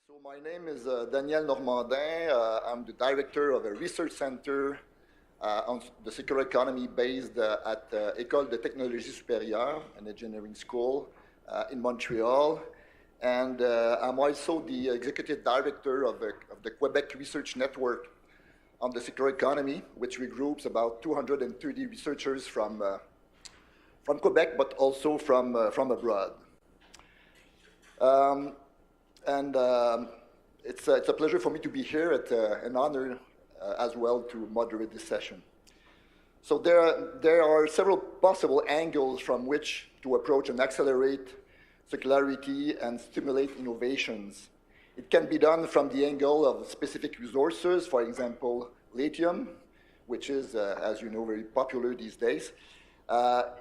So my name is Daniel Normandin. I'm the director of a research center on the circular economy based at École de Technologie Supérieure, an engineering school in Montreal. And I'm also the executive director of the Quebec Research Network on the circular economy, which regroups about 230 researchers from Quebec, but also from abroad. It's a pleasure for me to be here, an honor as well to moderate this session. So there are several possible angles from which to approach and accelerate circularity and stimulate innovations. It can be done from the angle of specific resources, for example, lithium, which is, as you know, very popular these days.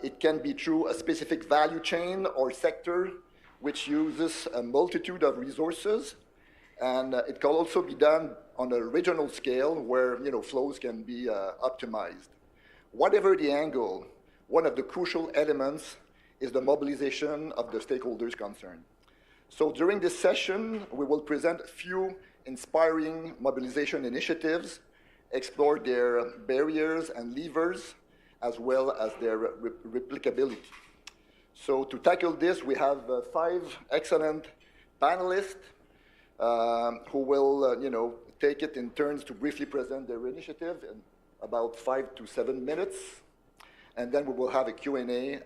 It can be through a specific value chain or sector which uses a multitude of resources, and it can also be done on a regional scale where flows can be optimized. Whatever the angle, one of the crucial elements is the mobilization of the stakeholders concerned. So during this session, we will present a few inspiring mobilization initiatives, explore their barriers and levers, as well as their replicability. So to tackle this, we have 5 excellent panelists who will, take it in turns to briefly present their initiative in about 5 to 7 minutes. And then we will have a Q&A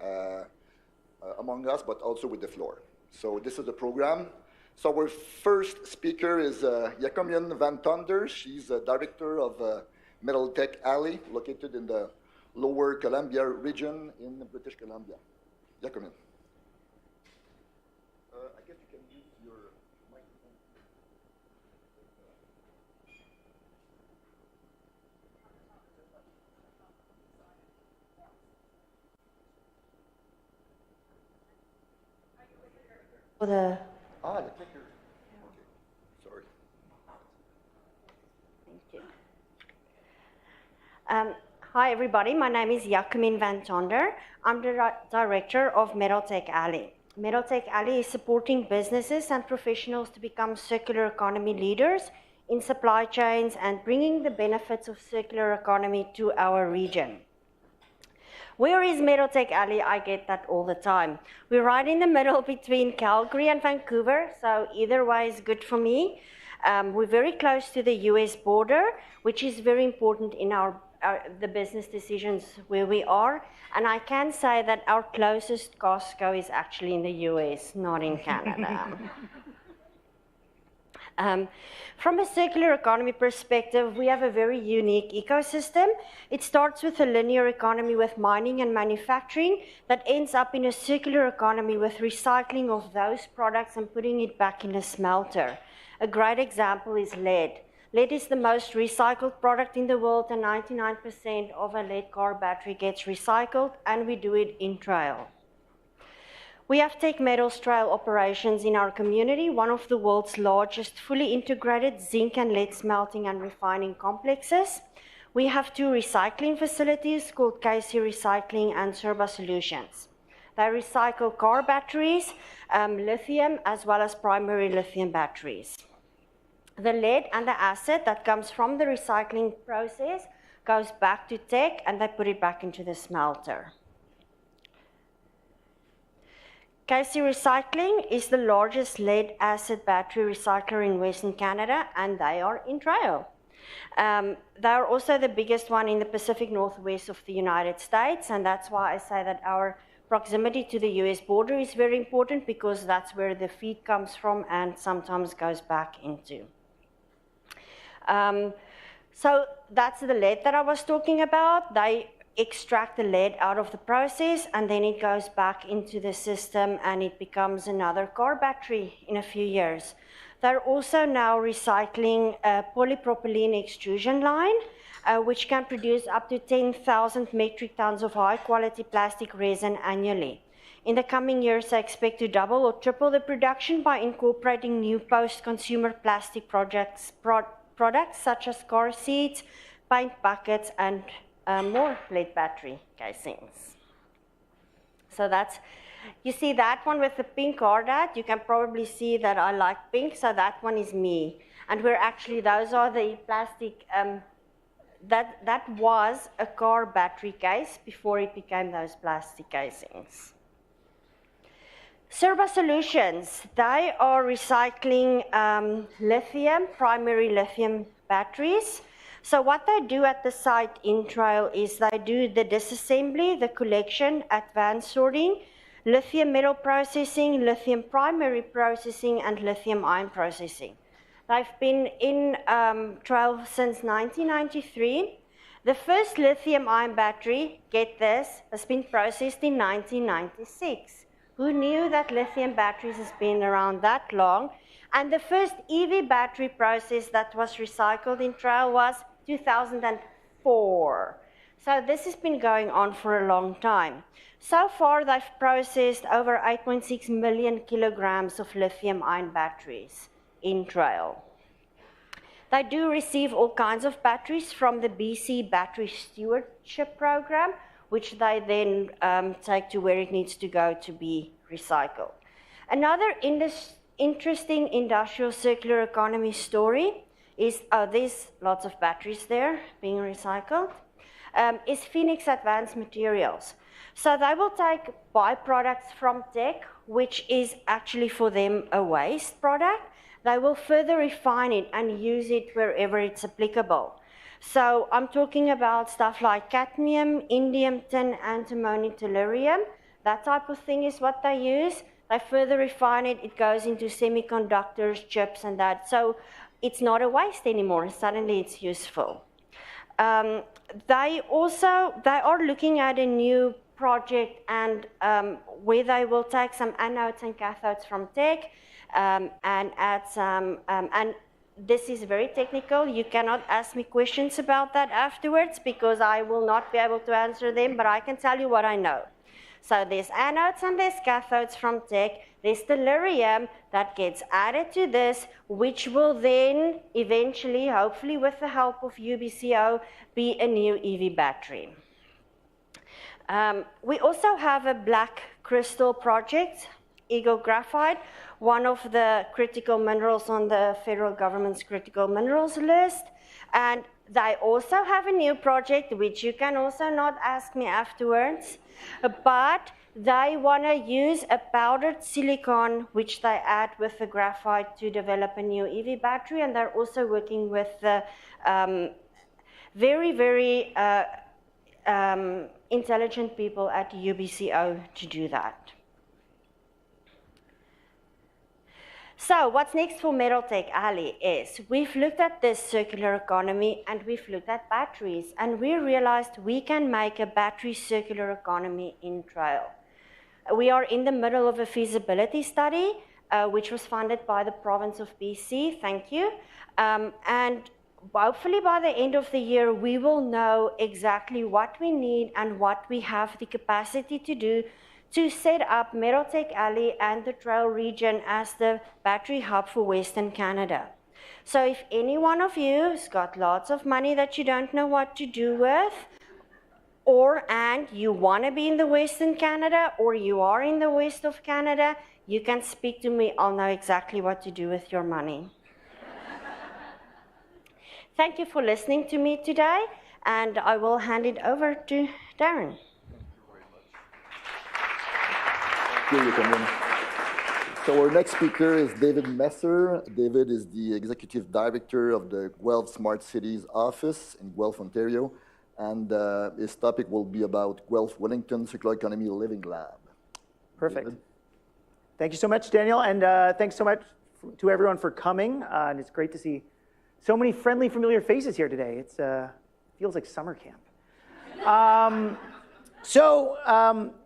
among us, but also with the floor. So this is the program. So our first speaker is Jacomien van Tonder. She's a director of Metal Tech Alley, located in the Lower Columbia region in British Columbia. Jacomien. I guess you can use your microphone. The clicker. Okay, sorry. Thank you. Hi, everybody. My name is Jacomien van Tonder. I'm the director of Metal Tech Alley. Metal Tech Alley is supporting businesses and professionals to become circular economy leaders in supply chains and bringing the benefits of circular economy to our region. Where is Metal Tech Alley? I get that all the time. We're right in the middle between Calgary and Vancouver, so either way is good for me. We're very close to the US border, which is very important in the business decisions where we are. And I can say that our closest Costco is actually in the US, not in Canada. From a circular economy perspective, we have a very unique ecosystem. It starts with a linear economy with mining and manufacturing that ends up in a circular economy with recycling of those products and putting it back in a smelter. A great example is lead. Lead is the most recycled product in the world, and 99% of a lead car battery gets recycled, and we do it in trail. We have Tech Metals trail operations in our community, one of the world's largest fully integrated zinc and lead smelting and refining complexes. We have 2 recycling facilities called KC Recycling and Serba Solutions. They recycle car batteries, lithium, as well as primary lithium batteries. The lead and the acid that comes from the recycling process goes back to Tech, and they put it back into the smelter. KC Recycling is the largest lead acid battery recycler in Western Canada, and they are in trail. They are also the biggest one in the Pacific Northwest of the United States, and that's why I say that our proximity to the US border is very important, because that's where the feed comes from and sometimes goes back into. So that's the lead that I was talking about. They extract the lead out of the process, and then it goes back into the system, and it becomes another car battery in a few years. They're also now recycling a polypropylene extrusion line, which can produce up to 10,000 metric tons of high-quality plastic resin annually. In the coming years, I expect to double or triple the production by incorporating new post-consumer plastic products such as car seats, paint buckets, and more lead battery casings. So that's, you see that one with the pink card at, you can probably see that I like pink, so that one is me. And we're actually, those are the plastic, that was a car battery case before it became those plastic casings. Serba Solutions, they are recycling lithium, primary lithium batteries. So what they do at the site in Trail is they do the disassembly, the collection, advanced sorting, lithium metal processing, lithium primary processing, and lithium ion processing. They've been in Trail since 1993. The first lithium ion battery, get this, has been processed in 1996. Who knew that lithium batteries has been around that long? And the first EV battery process that was recycled in Trail was 2004. So this has been going on for a long time. So far, they've processed over 8.6 million kilograms of lithium-ion batteries in Trail. They do receive all kinds of batteries from the BC Battery Stewardship Program, which they then take to where it needs to go to be recycled. Another interesting industrial circular economy story is, there's lots of batteries there being recycled, is Phoenix Advanced Materials. So they will take byproducts from tech, which is actually for them a waste product. They will further refine it and use it wherever it's applicable. So I'm talking about stuff like cadmium, indium, tin, antimony, tellurium. That type of thing is what they use. They further refine it, it goes into semiconductors, chips, and that. So it's not a waste anymore, suddenly it's useful. They are looking at a new project and where they will take some anodes and cathodes from tech and add some, and this is very technical. You cannot ask me questions about that afterwards because I will not be able to answer them, but I can tell you what I know. So there's anodes and there's cathodes from tech. There's tellurium that gets added to this, which will then eventually, hopefully with the help of UBCO, be a new EV battery. We also have a black crystal project, Eagle Graphite, one of the critical minerals on the federal government's critical minerals list. And they also have a new project, which you can also not ask me afterwards, but they want to use a powdered silicon, which they add with the graphite to develop a new EV battery, and they're also working with the very, very intelligent people at UBCO to do that. So what's next for Metal Tech Alley is we've looked at this circular economy and we've looked at batteries, and we realized we can make a battery circular economy in Trail. We are in the middle of a feasibility study, which was funded by the province of BC, thank you. And hopefully by the end of the year, we will know exactly what we need and what we have the capacity to do to set up Metal Tech Alley and the Trail region as the battery hub for Western Canada. So if any one of you has got lots of money that you don't know what to do with, and you want to be in the Western Canada, or you are in the west of Canada, you can speak to me. I'll know exactly what to do with your money. Thank you for listening to me today, and I will hand it over to Darren. Thank you, Jacomien. So our next speaker is David Messer. David is the Executive Director of the Guelph Smart Cities Office in Guelph, Ontario, and his topic will be about Guelph Wellington Circular Economy Living Lab. Perfect. David? Thank you so much, Daniel, and thanks so much to everyone for coming. And it's great to see so many friendly, familiar faces here today. It feels like summer camp.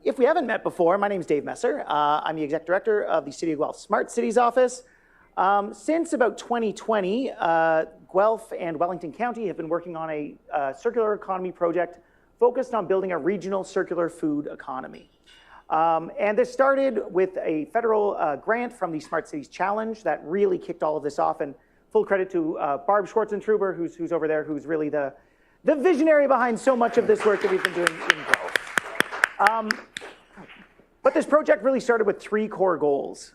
If we haven't met before, my name is Dave Messer. I'm the Exec Director of the City of Guelph Smart Cities Office. Since about 2020, Guelph and Wellington County have been working on a circular economy project focused on building a regional circular food economy. And this started with a federal grant from the Smart Cities Challenge that really kicked all of this off, and full credit to Barb Schwarzentruber, who's over there, who's really the visionary behind so much of this work that we've been doing in Guelph. But this project really started with 3 core goals.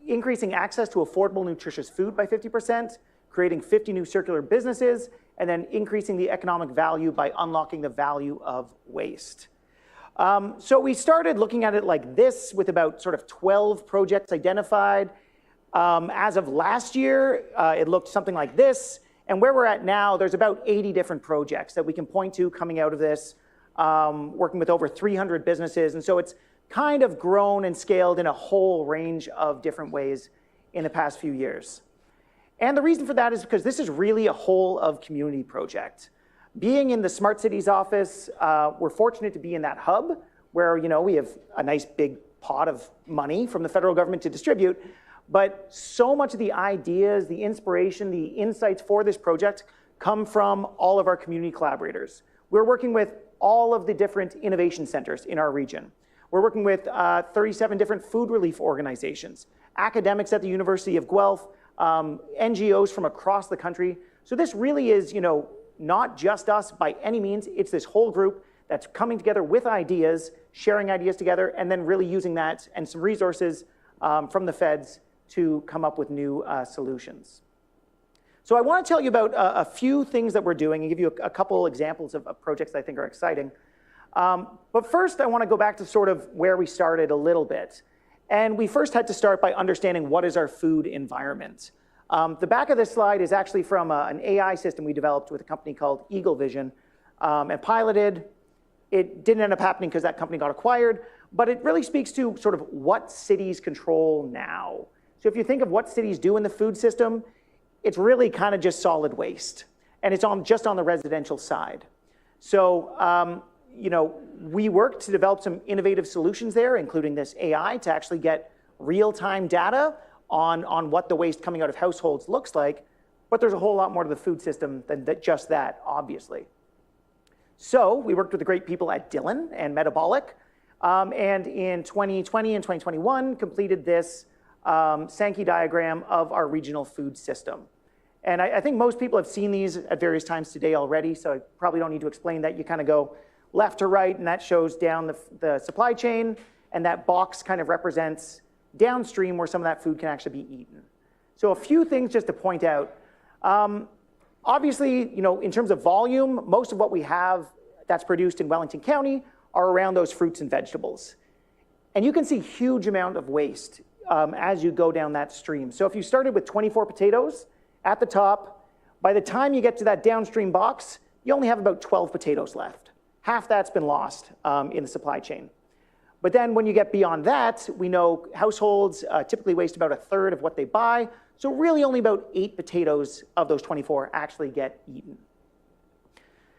Increasing access to affordable, nutritious food by 50%, creating 50 new circular businesses, and then increasing the economic value by unlocking the value of waste. So we started looking at it like this with about sort of 12 projects identified. As of last year, it looked something like this. And where we're at now, there's about 80 different projects that we can point to coming out of this, working with over 300 businesses. And so it's kind of grown and scaled in a whole range of different ways in the past few years. And the reason for that is because this is really a whole of community project. Being in the Smart Cities office, we're fortunate to be in that hub where, you know, we have a nice big pot of money from the federal government to distribute, but so much of the ideas, the inspiration, the insights for this project come from all of our community collaborators. We're working with all of the different innovation centers in our region. We're working with 37 different food relief organizations, academics at the University of Guelph, NGOs from across the country. So this really is, you know, not just us by any means. It's this whole group that's coming together with ideas, sharing ideas together, and then really using that and some resources from the feds to come up with new solutions. So I want to tell you about a few things that we're doing and give you a couple examples of projects that I think are exciting. But first, I want to go back to sort of where we started a little bit. And we first had to start by understanding what is our food environment. The back of this slide is actually from an AI system we developed with a company called Eagle Vision and piloted. It didn't end up happening because that company got acquired, but it really speaks to sort of what cities control now. So if you think of what cities do in the food system, it's really kind of just solid waste, and it's just on the residential side. So, you know, we worked to develop some innovative solutions there, including this AI to actually get real-time data on what the waste coming out of households looks like, but there's a whole lot more to the food system than just that, obviously. So we worked with the great people at Dillon and Metabolic, and in 2020 and 2021 completed this Sankey diagram of our regional food system. And I think most people have seen these at various times today already, so I probably don't need to explain that. You kind of go left to right, and that shows down the supply chain, and that box kind of represents downstream where some of that food can actually be eaten. So a few things just to point out. Obviously, you know, in terms of volume, most of what we have that's produced in Wellington County are around those fruits and vegetables. And you can see huge amount of waste as you go down that stream. So if you started with 24 potatoes at the top, by the time you get to that downstream box, you only have about 12 potatoes left. Half that's been lost in the supply chain. But then when you get beyond that, we know households typically waste about 1/3 of what they buy. So really only about 8 potatoes of those 24 actually get eaten.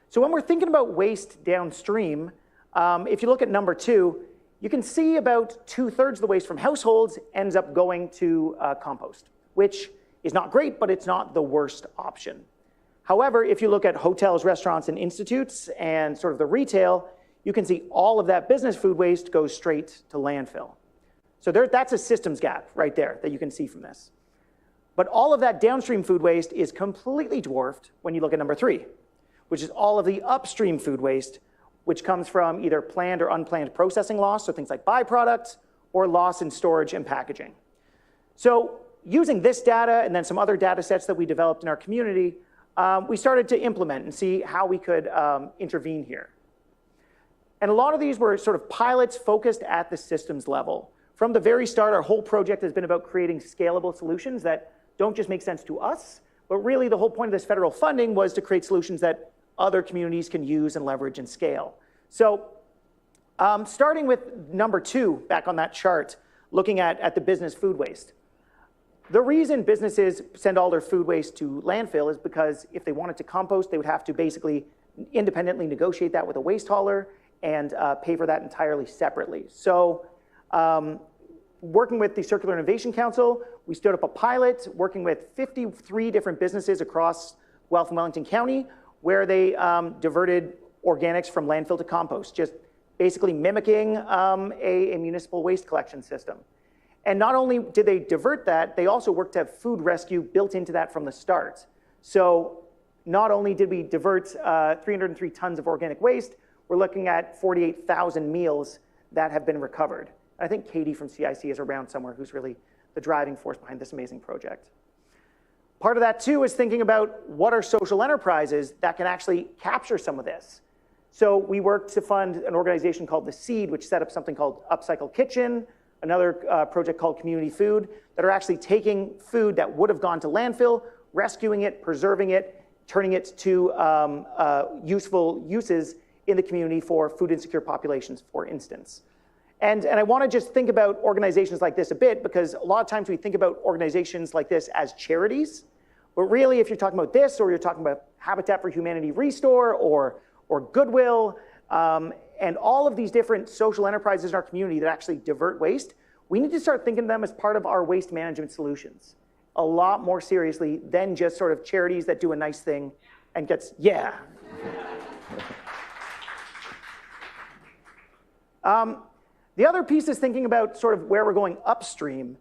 So when we're thinking about waste downstream, if you look at number 2, you can see about 2/3 of the waste from households ends up going to compost, which is not great, but it's not the worst option. However, if you look at hotels, restaurants, and institutes and sort of the retail, you can see all of that business food waste goes straight to landfill. So that's a systems gap right there that you can see from this. But all of that downstream food waste is completely dwarfed when you look at number 3, which is all of the upstream food waste, which comes from either planned or unplanned processing loss, so things like byproducts, or loss in storage and packaging. So using this data and then some other data sets that we developed in our community, we started to implement and see how we could intervene here. And a lot of these were sort of pilots focused at the systems level. From the very start, our whole project has been about creating scalable solutions that don't just make sense to us, but really the whole point of this federal funding was to create solutions that other communities can use and leverage and scale. So starting with number 2, back on that chart, looking at the business food waste. The reason businesses send all their food waste to landfill is because if they wanted to compost, they would have to basically independently negotiate that with a waste hauler and pay for that entirely separately. So working with the Circular Innovation Council, we stood up a pilot working with 53 different businesses across Guelph and Wellington County where they diverted organics from landfill to compost, just basically mimicking a municipal waste collection system. And not only did they divert that, they also worked to have food rescue built into that from the start. So not only did we divert 303 tons of organic waste, we're looking at 48,000 meals that have been recovered. I think Katie from CIC is around somewhere, who's really the driving force behind this amazing project. Part of that too is thinking about what are social enterprises that can actually capture some of this. So we worked to fund an organization called The Seed, which set up something called Upcycle Kitchen, another project called Community Food, that are actually taking food that would have gone to landfill, rescuing it, preserving it, turning it to useful uses in the community for food insecure populations, for instance. And I want to just think about organizations like this a bit, because a lot of times we think about organizations like this as charities, but really if you're talking about this, or you're talking about Habitat for Humanity Restore, or Goodwill, and all of these different social enterprises in our community that actually divert waste, we need to start thinking of them as part of our waste management solutions a lot more seriously than just sort of charities that do a nice thing and gets, yeah. The other piece is thinking about sort of where we're going upstream.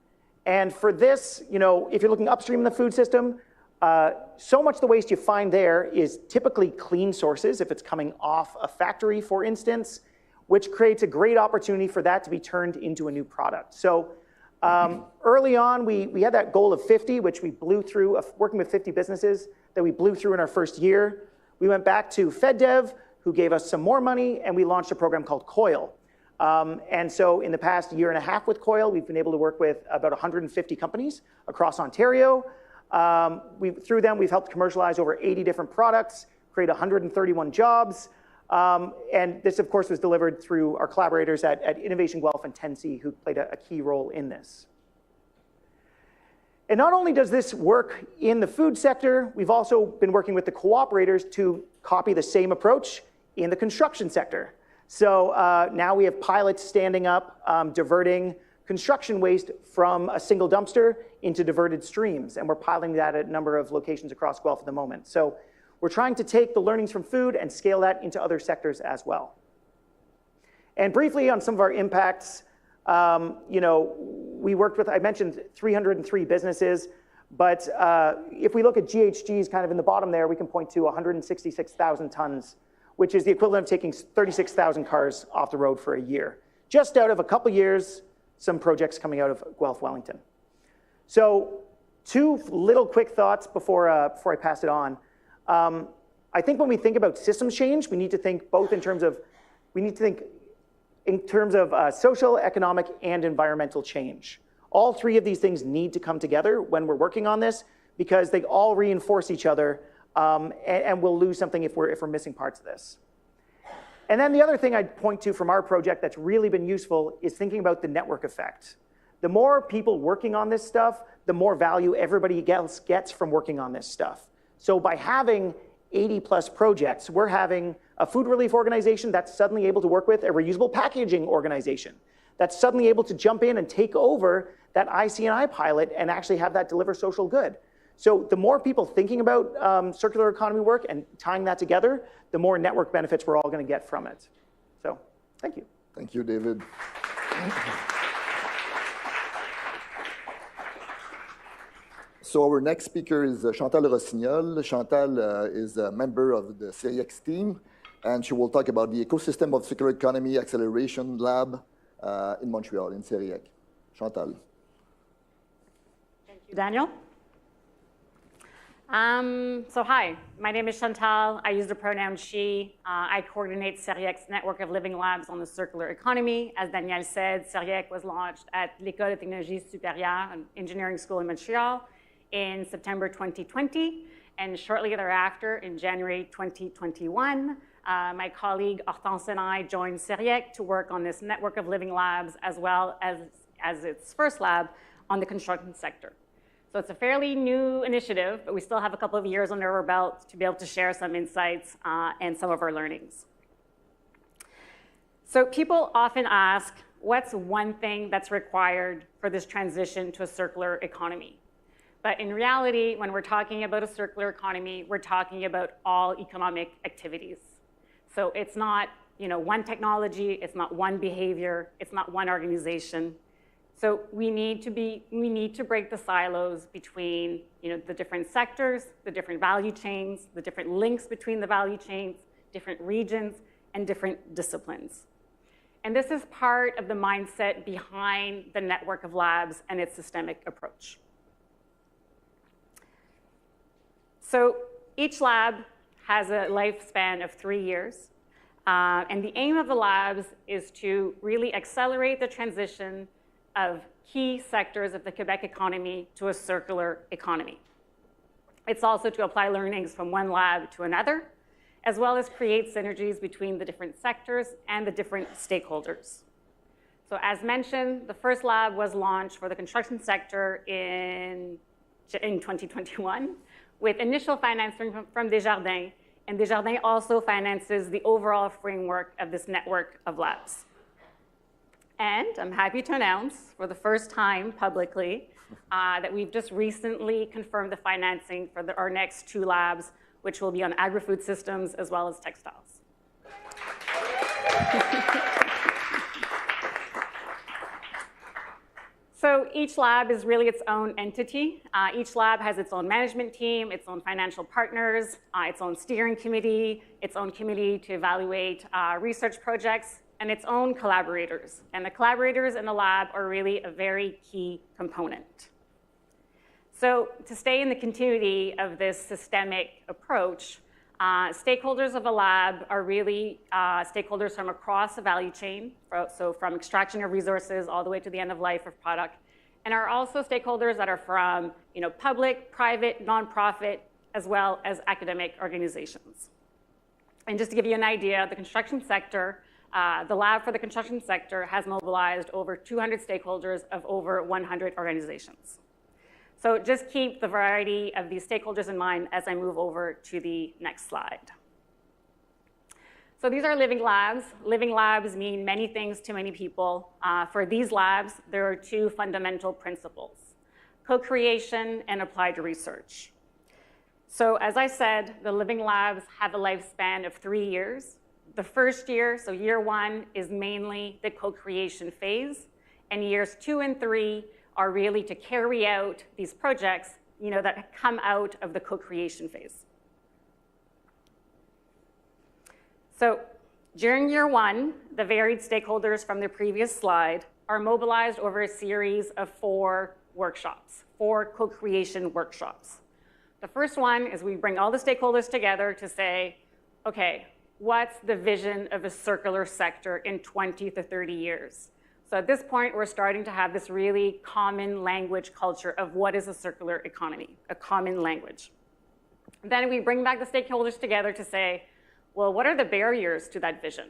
And for this, you know, if you're looking upstream in the food system, so much of the waste you find there is typically clean sources, if it's coming off a factory, for instance, which creates a great opportunity for that to be turned into a new product. So early on, we had that goal of 50, which we blew through, working with 50 businesses that we blew through in our first year. We went back to FedDev, who gave us some more money, and we launched a program called COIL. And so in the past year and a half with COIL, we've been able to work with about 150 companies across Ontario. Through them, we've helped commercialize over 80 different products, create 131 jobs. And this, of course, was delivered through our collaborators at Innovation Guelph and 10C, who played a key role in this. And not only does this work in the food sector, we've also been working with the cooperators to copy the same approach in the construction sector. So now we have pilots standing up, diverting construction waste from a single dumpster into diverted streams. And we're piloting that at a number of locations across Guelph at the moment. So we're trying to take the learnings from food and scale that into other sectors as well. And briefly on some of our impacts, you know, we worked with, I mentioned 303 businesses, but if we look at GHGs kind of in the bottom there, we can point to 166,000 tons, which is the equivalent of taking 36,000 cars off the road for a year. Just out of a couple years, some projects coming out of Guelph, Wellington. So two little quick thoughts before I pass it on. I think when we think about systems change, we need to think both in terms of, social, economic, and environmental change. All three of these things need to come together when we're working on this, because they all reinforce each other, and we'll lose something if we're missing parts of this. And then the other thing I'd point to from our project that's really been useful is thinking about the network effect. The more people working on this stuff, the more value everybody else gets from working on this stuff. So by having 80+ projects, we're having a food relief organization that's suddenly able to work with a reusable packaging organization that's suddenly able to jump in and take over that IC&I pilot and actually have that deliver social good. So the more people thinking about circular economy work and tying that together, the more network benefits we're all going to get from it. So thank you. Thank you, David. So our next speaker is Chantal Rossignol. Chantal is a member of the CERIEC team, and she will talk about the Ecosystem of Circular Economy Acceleration Lab in Montreal, in CERIEC. Chantal. Thank you, Daniel. So hi, my name is Chantal. I use the pronoun she. I coordinate CERIEC's network of living labs on the circular economy. As Daniel said, CERIEC was launched at l'École de Technologie Supérieure, an engineering school in Montreal, in September 2020. And shortly thereafter, in January 2021, my colleague Hortense and I joined CERIEC to work on this network of living labs, as well as its first lab on the construction sector. So it's a fairly new initiative, but we still have a couple of years under our belt to be able to share some insights and some of our learnings. So people often ask, what's one thing that's required for this transition to a circular economy? But in reality, when we're talking about a circular economy, we're talking about all economic activities. So it's not, you know, one technology, it's not one behavior, it's not one organization. So we need to break the silos between, you know, the different sectors, the different value chains, the different links between the value chains, different regions, and different disciplines. And this is part of the mindset behind the network of labs and its systemic approach. So each lab has a lifespan of 3 years. And the aim of the labs is to really accelerate the transition of key sectors of the Quebec economy to a circular economy. It's also to apply learnings from one lab to another, as well as create synergies between the different sectors and the different stakeholders. So as mentioned, the first lab was launched for the construction sector in 2021 with initial financing from Desjardins, and Desjardins also finances the overall framework of this network of labs. And I'm happy to announce for the first time publicly that we've just recently confirmed the financing for our next 2 labs, which will be on agri-food systems as well as textiles. So each lab is really its own entity. Each lab has its own management team, its own financial partners, its own steering committee, its own committee to evaluate research projects, and its own collaborators. And the collaborators in the lab are really a very key component. So to stay in the continuity of this systemic approach, stakeholders of a lab are really stakeholders from across the value chain, so from extraction of resources all the way to the end of life of product, and are also stakeholders that are from public, private, nonprofit, as well as academic organizations. And just to give you an idea, the construction sector, the lab for the construction sector has mobilized over 200 stakeholders of over 100 organizations. So just keep the variety of these stakeholders in mind as I move over to the next slide. So these are living labs. Living labs mean many things to many people. For these labs, there are 2 fundamental principles: co-creation and applied research. So as I said, the living labs have a lifespan of 3 years. The first year, so year 1, is mainly the co-creation phase, and years 2 and 3 are really to carry out these projects that come out of the co-creation phase. So during year 1, the varied stakeholders from the previous slide are mobilized over a series of 4 workshops, 4 co-creation workshops. The first one is we bring all the stakeholders together to say, okay, what's the vision of a circular sector in 20 to 30 years? So at this point, we're starting to have this really common language culture of what is a circular economy, a common language. Then we bring back the stakeholders together to say, well, what are the barriers to that vision?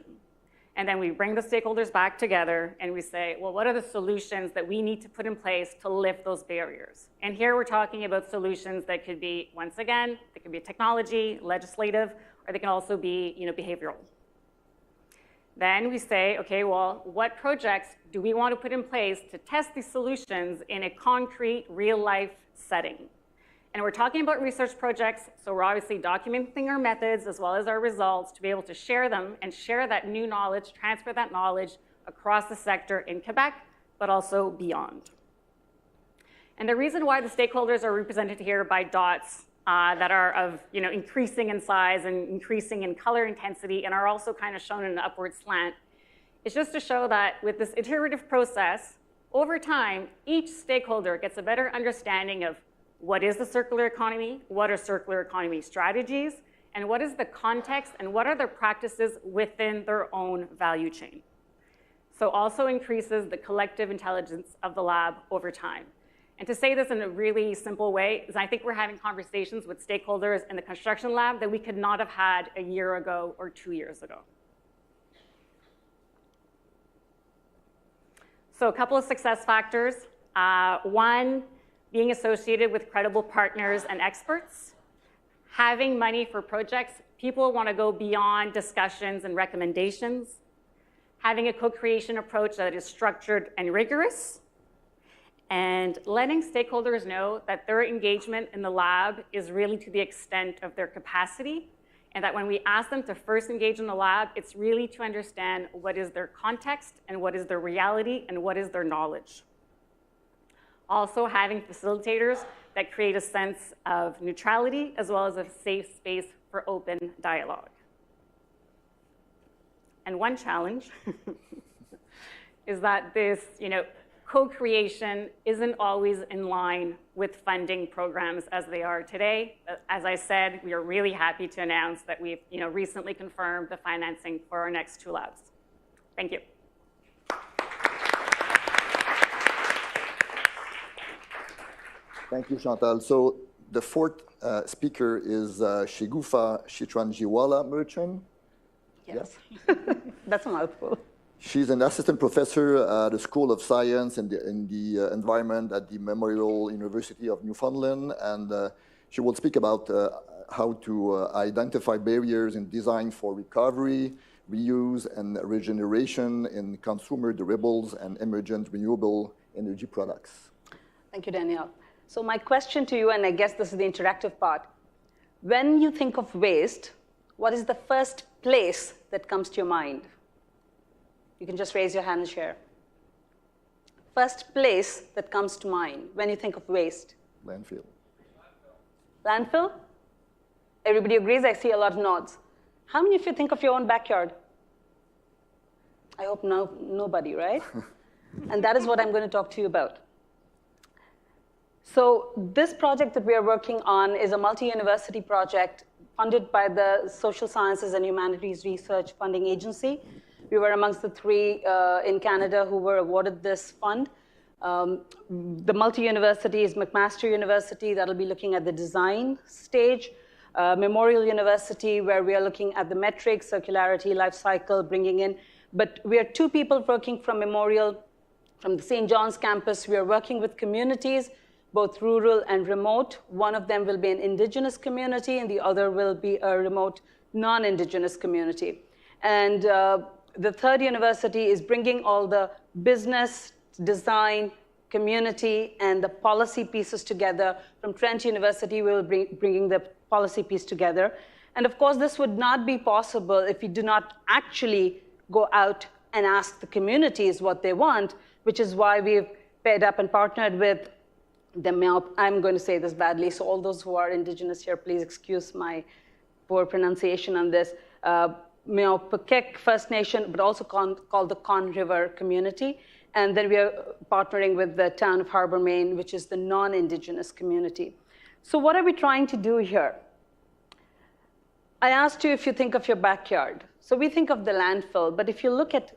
And then we bring the stakeholders back together and we say, well, what are the solutions that we need to put in place to lift those barriers? And here we're talking about solutions that could be, once again, they could be technology, legislative, or they can also be behavioral. Then we say, okay, well, what projects do we want to put in place to test these solutions in a concrete, real-life setting? And we're talking about research projects, so we're obviously documenting our methods as well as our results to be able to share them and share that new knowledge, transfer that knowledge across the sector in Quebec, but also beyond. And the reason why the stakeholders are represented here by dots that are of increasing in size and increasing in color intensity and are also kind of shown in an upward slant is just to show that with this iterative process, over time, each stakeholder gets a better understanding of what is the circular economy, what are circular economy strategies, and what is the context and what are their practices within their own value chain. So also increases the collective intelligence of the lab over time. And to say this in a really simple way is I think we're having conversations with stakeholders in the construction lab that we could not have had a year ago or 2 years ago. So a couple of success factors. One, being associated with credible partners and experts. Having money for projects, people want to go beyond discussions and recommendations. Having a co-creation approach that is structured and rigorous. And letting stakeholders know that their engagement in the lab is really to the extent of their capacity, and that when we ask them to first engage in the lab, it's really to understand what is their context and what is their reality and what is their knowledge. Also having facilitators that create a sense of neutrality as well as a safe space for open dialogue. And one challenge is that this, co-creation isn't always in line with funding programs as they are today. As I said, we are really happy to announce that we've, recently confirmed the financing for our next 2 labs. Thank you. Thank you, Chantal. So the fourth speaker is Shigufa Shitranjiwala Merchant. Yes. That's a mouthful. She's an assistant professor at the School of Science and in the Environment at the Memorial University of Newfoundland, and she will speak about how to identify barriers in design for recovery, reuse, and regeneration in consumer durables and emergent renewable energy products. Thank you, Danielle. So my question to you, and I guess this is the interactive part, when you think of waste, what is the first place that comes to your mind? You can just raise your hand and share. First place that comes to mind when you think of waste? Landfill. Landfill? Everybody agrees? I see a lot of nods. How many of you think of your own backyard? I hope nobody, right? And that is what I'm going to talk to you about. So this project that we are working on is a multi-university project funded by the Social Sciences and Humanities Research Funding Agency. We were amongst the 3 in Canada who were awarded this fund. The multi-university is McMaster University, that'll be looking at the design stage. Memorial University, where we are looking at the metrics, circularity, life cycle, bringing in. But we are 2 people working from Memorial, from the St. John's campus. We are working with communities, both rural and remote. One of them will be an indigenous community, and the other will be a remote non-indigenous community. And the 3rd university is bringing all the business, design, community, and the policy pieces together. From Trent University, we will be bringing the policy piece together. And of course, this would not be possible if we do not actually go out and ask the communities what they want, which is why we've paired up and partnered with the I'm going to say this badly, so all those who are indigenous here, please excuse my poor pronunciation on this. Meopakek First Nation, but also called the Con River community. And then we are partnering with the town of Harbor, Maine, which is the non-indigenous community. So what are we trying to do here? I asked you if you think of your backyard. So we think of the landfill, but if you look at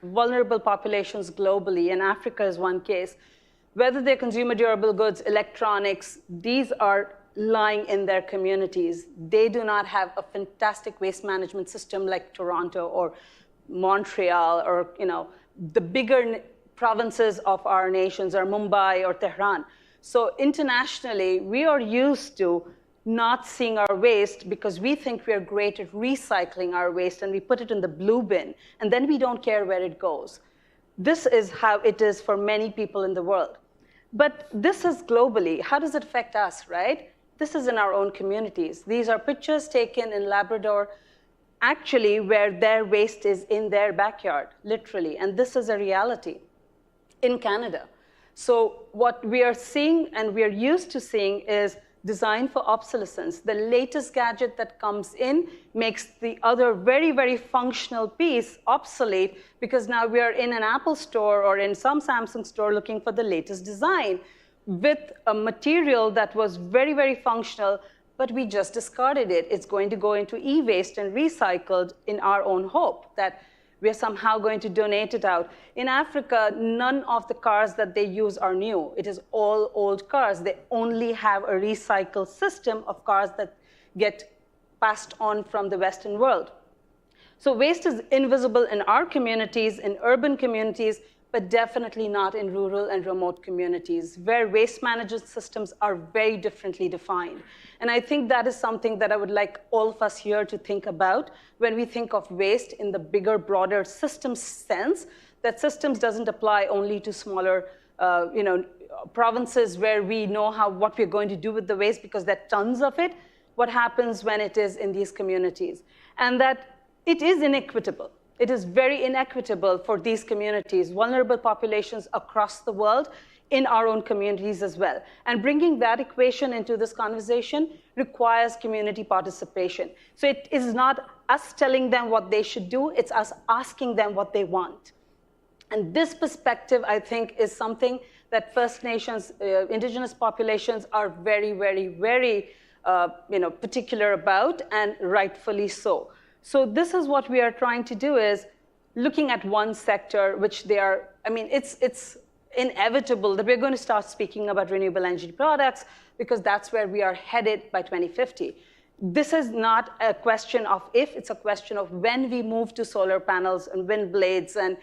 vulnerable populations globally, and Africa is one case, whether they're consumer durable goods, electronics, these are lying in their communities. They do not have a fantastic waste management system like Toronto or Montreal or the bigger provinces of our nations are Mumbai or Tehran. So internationally, we are used to not seeing our waste because we think we are great at recycling our waste and we put it in the blue bin and then we don't care where it goes. This is how it is for many people in the world. But this is globally. How does it affect us, right? This is in our own communities. These are pictures taken in Labrador, actually where their waste is in their backyard, literally. And this is a reality in Canada. So what we are seeing and we are used to seeing is design for obsolescence. The latest gadget that comes in makes the other very, very functional piece obsolete because now we are in an Apple store or in some Samsung store looking for the latest design with a material that was very, very functional, but we just discarded it. It's going to go into e-waste and recycled in our own hope that we are somehow going to donate it out. In Africa, none of the cars that they use are new. It is all old cars. They only have a recycle system of cars that get passed on from the Western world. So waste is invisible in our communities, in urban communities, but definitely not in rural and remote communities, where waste management systems are very differently defined. And I think that is something that I would like all of us here to think about when we think of waste in the bigger, broader systems sense, that systems doesn't apply only to smaller provinces where we know what we're going to do with the waste because there are tons of it. What happens when it is in these communities? And that it is inequitable. It is very inequitable for these communities, vulnerable populations across the world, in our own communities as well. And bringing that equation into this conversation requires community participation. So it is not us telling them what they should do, it's us asking them what they want. And this perspective, I think, is something that First Nations, indigenous populations are very, very, very particular about, and rightfully so. So this is what we are trying to do, is looking at one sector, which they are, it's inevitable that we're going to start speaking about renewable energy products, because that's where we are headed by 2050. This is not a question of if, it's a question of when we move to solar panels and wind blades and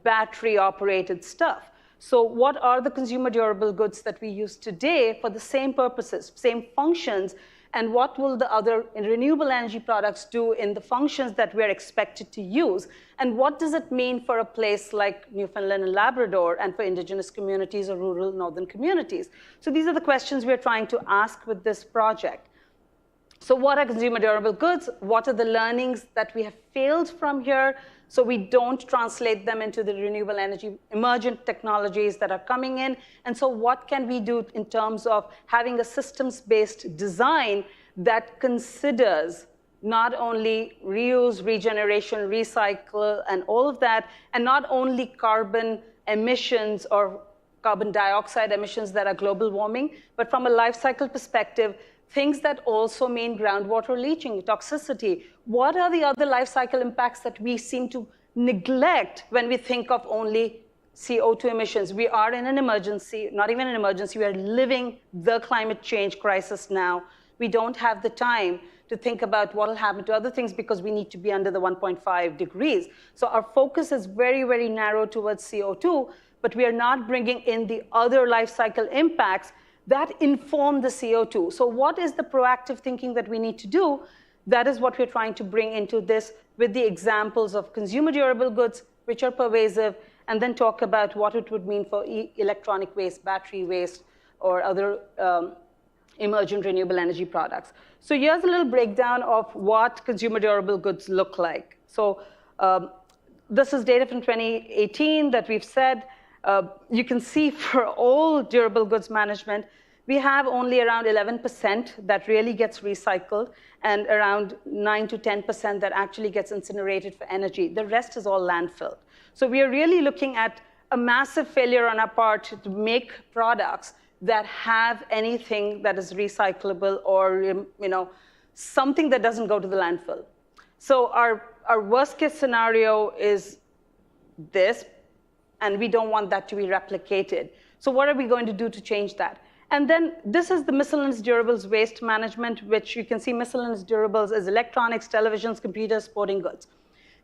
battery-operated stuff. So what are the consumer durable goods that we use today for the same purposes, same functions, and what will the other renewable energy products do in the functions that we're expected to use? And what does it mean for a place like Newfoundland and Labrador and for indigenous communities or rural northern communities? So these are the questions we're trying to ask with this project. So what are consumer durable goods? What are the learnings that we have failed from here, so we don't translate them into the renewable energy emergent technologies that are coming in? And so what can we do in terms of having a systems-based design that considers not only reuse, regeneration, recycle, and all of that, and not only carbon emissions or carbon dioxide emissions that are global warming, but from a life cycle perspective, things that also mean groundwater leaching, toxicity. What are the other life cycle impacts that we seem to neglect when we think of only CO2 emissions? We are in an emergency, not even an emergency, we are living the climate change crisis now. We don't have the time to think about what will happen to other things because we need to be under the 1.5 degrees. So our focus is very, very narrow towards CO2, but we are not bringing in the other life cycle impacts that inform the CO2. So what is the proactive thinking that we need to do? That is what we're trying to bring into this with the examples of consumer durable goods, which are pervasive, and then talk about what it would mean for electronic waste, battery waste, or other emergent renewable energy products. So here's a little breakdown of what consumer durable goods look like. So this is data from 2018 that we've said. You can see for all durable goods management, we have only around 11% that really gets recycled, and around 9 to 10% that actually gets incinerated for energy. The rest is all landfilled. So we are really looking at a massive failure on our part to make products that have anything that is recyclable or something that doesn't go to the landfill. So our worst case scenario is this, and we don't want that to be replicated. So what are we going to do to change that? And then this is the miscellaneous durables waste management, which you can see miscellaneous durables is electronics, televisions, computers, sporting goods.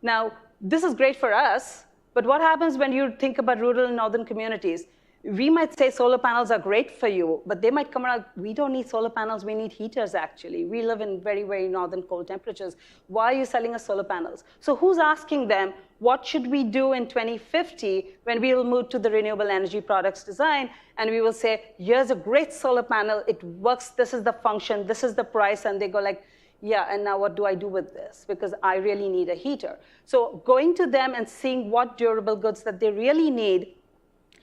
Now, this is great for us, but what happens when you think about rural and northern communities? We might say solar panels are great for you, but they might come around, we don't need solar panels, we need heaters actually. We live in very, very northern cold temperatures. Why are you selling us solar panels? So who's asking them, what should we do in 2050 when we will move to the renewable energy products design? And we will say, here's a great solar panel, it works, this is the function, this is the price, and they go like, yeah, and now what do I do with this? Because I really need a heater. So going to them and seeing what durable goods that they really need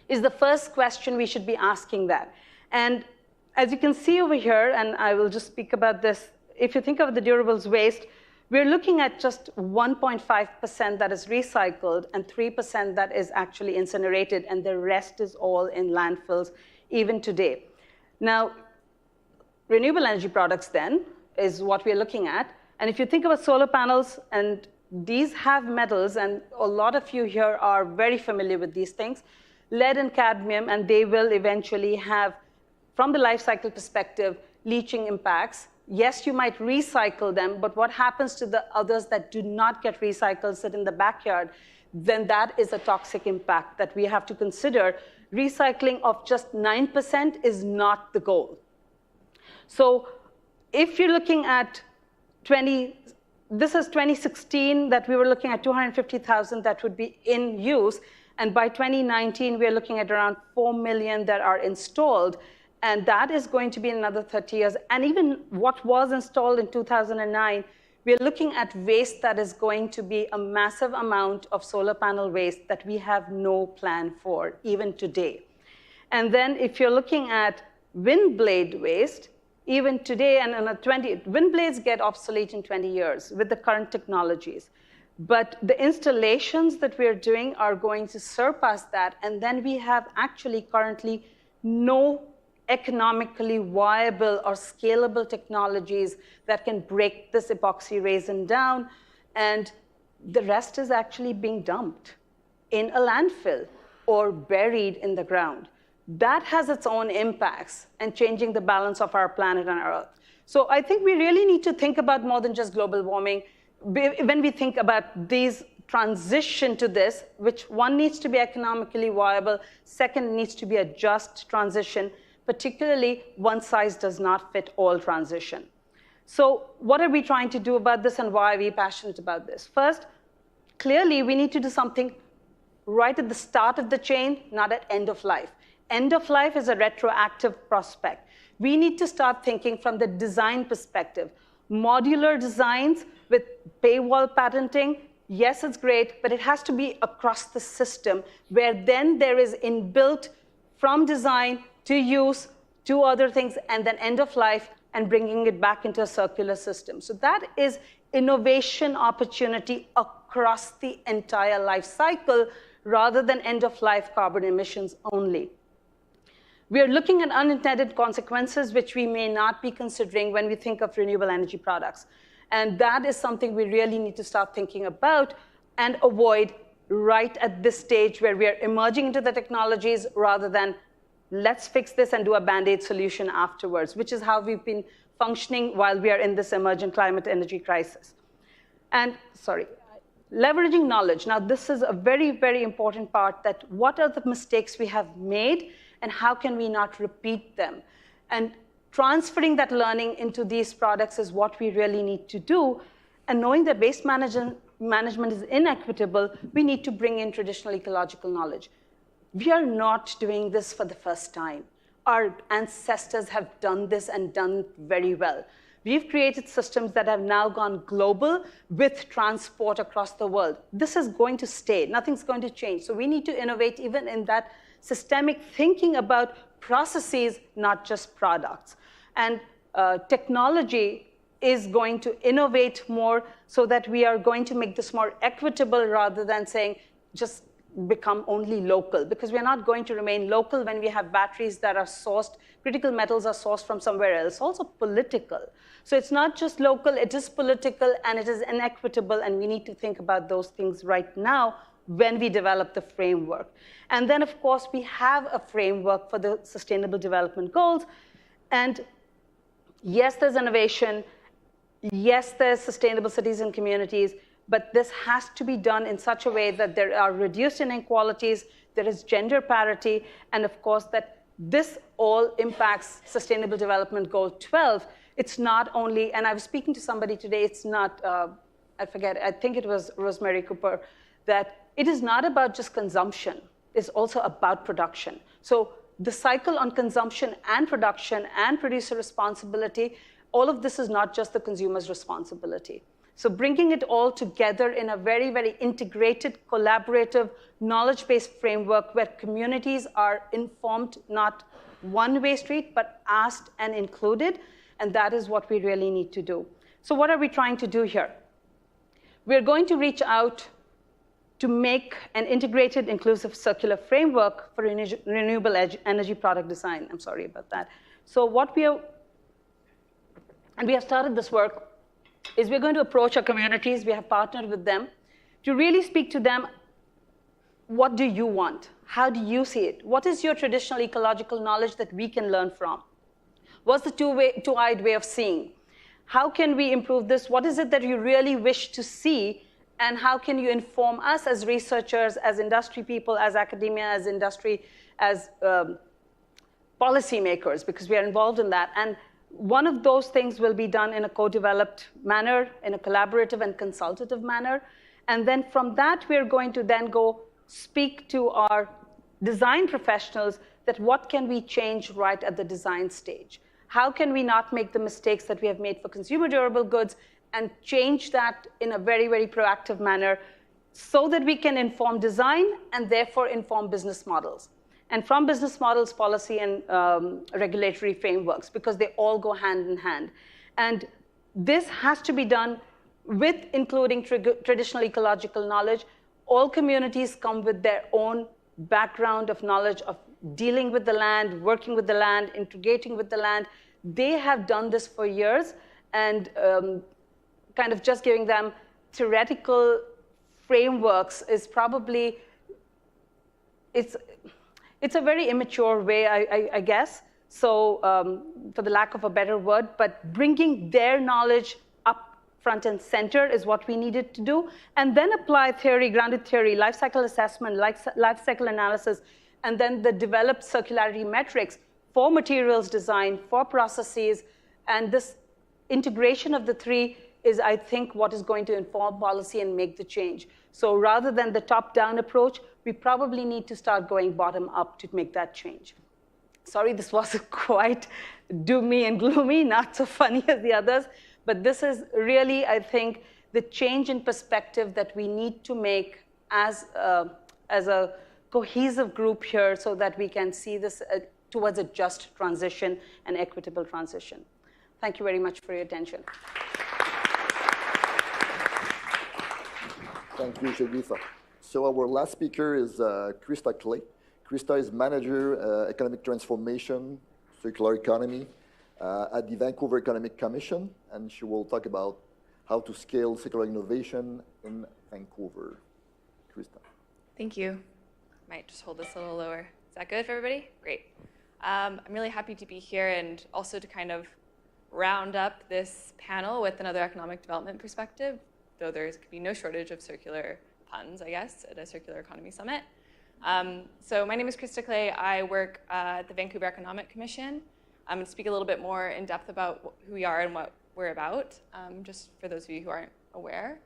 is the first question we should be asking that. And as you can see over here, and I will just speak about this, if you think of the durables waste, we're looking at just 1.5% that is recycled and 3% that is actually incinerated, and the rest is all in landfills even today. Now, renewable energy products then is what we're looking at. And if you think about solar panels, and these have metals, and a lot of you here are very familiar with these things, lead and cadmium, and they will eventually have, from the life cycle perspective, leaching impacts. Yes, you might recycle them, but what happens to the others that do not get recycled, sit in the backyard, then that is a toxic impact that we have to consider. Recycling of just 9% is not the goal. So if you're looking at this is 2016 that we were looking at 250,000 that would be in use. And by 2019, we're looking at around 4 million that are installed. And that is going to be another 30 years. And even what was installed in 2009, we're looking at waste that is going to be a massive amount of solar panel waste that we have no plan for, even today. And then if you're looking at wind blade waste, even today, and wind blades get obsolete in 20 years with the current technologies. But the installations that we're doing are going to surpass that. And then we have actually currently no economically viable or scalable technologies that can break this epoxy resin down. And the rest is actually being dumped in a landfill or buried in the ground. That has its own impacts and changing the balance of our planet and our Earth. So I think we really need to think about more than just global warming. When we think about these transition to this, which one needs to be economically viable, second needs to be a just transition, particularly one size does not fit all transition. So what are we trying to do about this and why are we passionate about this? First, clearly we need to do something right at the start of the chain, not at end of life. End of life is a retroactive prospect. We need to start thinking from the design perspective. Modular designs with paywall patenting, yes, it's great, but it has to be across the system where then there is inbuilt from design to use to other things and then end of life and bringing it back into a circular system. So that is innovation opportunity across the entire life cycle rather than end of life carbon emissions only. We are looking at unintended consequences which we may not be considering when we think of renewable energy products. And that is something we really need to start thinking about and avoid right at this stage where we are emerging into the technologies rather than let's fix this and do a Band-Aid solution afterwards, which is how we've been functioning while we are in this emergent climate energy crisis. And, sorry, leveraging knowledge. Now, this is a very, very important part that what are the mistakes we have made and how can we not repeat them? And transferring that learning into these products is what we really need to do. And knowing that waste management is inequitable, we need to bring in traditional ecological knowledge. We are not doing this for the first time. Our ancestors have done this and done it very well. We've created systems that have now gone global with transport across the world. This is going to stay. Nothing's going to change. So we need to innovate even in that systemic thinking about processes, not just products. And technology is going to innovate more so that we are going to make this more equitable rather than saying just become only local, because we're not going to remain local when we have batteries that are sourced, critical metals are sourced from somewhere else, also political. So it's not just local, it is political and it is inequitable, and we need to think about those things right now when we develop the framework. And then, of course, we have a framework for the Sustainable Development Goals. And yes, there's innovation. Yes, there's sustainable cities and communities. But this has to be done in such a way that there are reduced inequalities, there is gender parity, and of course that this all impacts Sustainable Development Goal 12. It's not only, and I was speaking to somebody today, it's not, I forget, I think it was Rosemary Cooper, that it is not about just consumption, it's also about production. So the cycle on consumption and production and producer responsibility, all of this is not just the consumer's responsibility. So bringing it all together in a very, very integrated, collaborative, knowledge-based framework where communities are informed, not one-way street, but asked and included, and that is what we really need to do. So what are we trying to do here? We're going to reach out to make an integrated, inclusive, circular framework for renewable energy product design. I'm sorry about that. So what we are, and we have started this work, is we're going to approach our communities, we have partnered with them, to really speak to them, what do you want? How do you see it? What is your traditional ecological knowledge that we can learn from? What's the two-eyed way of seeing? How can we improve this? What is it that you really wish to see? And how can you inform us as researchers, as industry people, as academia, as industry, as policymakers, because we are involved in that. And one of those things will be done in a co-developed manner, in a collaborative and consultative manner. And then from that, we're going to then go speak to our design professionals that what can we change right at the design stage? How can we not make the mistakes that we have made for consumer durable goods and change that in a very, very proactive manner so that we can inform design and therefore inform business models. And from business models, policy, and regulatory frameworks, because they all go hand in hand. And this has to be done with including traditional ecological knowledge. All communities come with their own background of knowledge of dealing with the land, working with the land, integrating with the land. They have done this for years, and kind of just giving them theoretical frameworks is probably, it's a very immature way, I guess. So for the lack of a better word, but bringing their knowledge up front and center is what we needed to do. And then apply theory, grounded theory, life cycle assessment, life cycle analysis, and then the developed circularity metrics for materials design, for processes. And this integration of the three is, I think, what is going to inform policy and make the change. So rather than the top-down approach, we probably need to start going bottom-up to make that change. Sorry, this was quite doomy and gloomy, not so funny as the others. But this is really, I think, the change in perspective that we need to make as a cohesive group here so that we can see this towards a just transition and equitable transition. Thank you very much for your attention. Thank you, Shagitha. So our last speaker is Christa Clay. Christa is Manager, Economic Transformation, Circular Economy at the Vancouver Economic Commission, and she will talk about how to scale circular innovation in Vancouver. Christa. Thank you. Might just hold this a little lower. Is that good for everybody? Great. I'm really happy to be here and also to kind of round up this panel with another economic development perspective, though there could be no shortage of circular puns, I guess, at a Circular Economy Summit. So my name is Christa Clay. I work at the Vancouver Economic Commission. I'm going to speak a little bit more in depth about who we are and what we're about, just for those of you who aren't aware.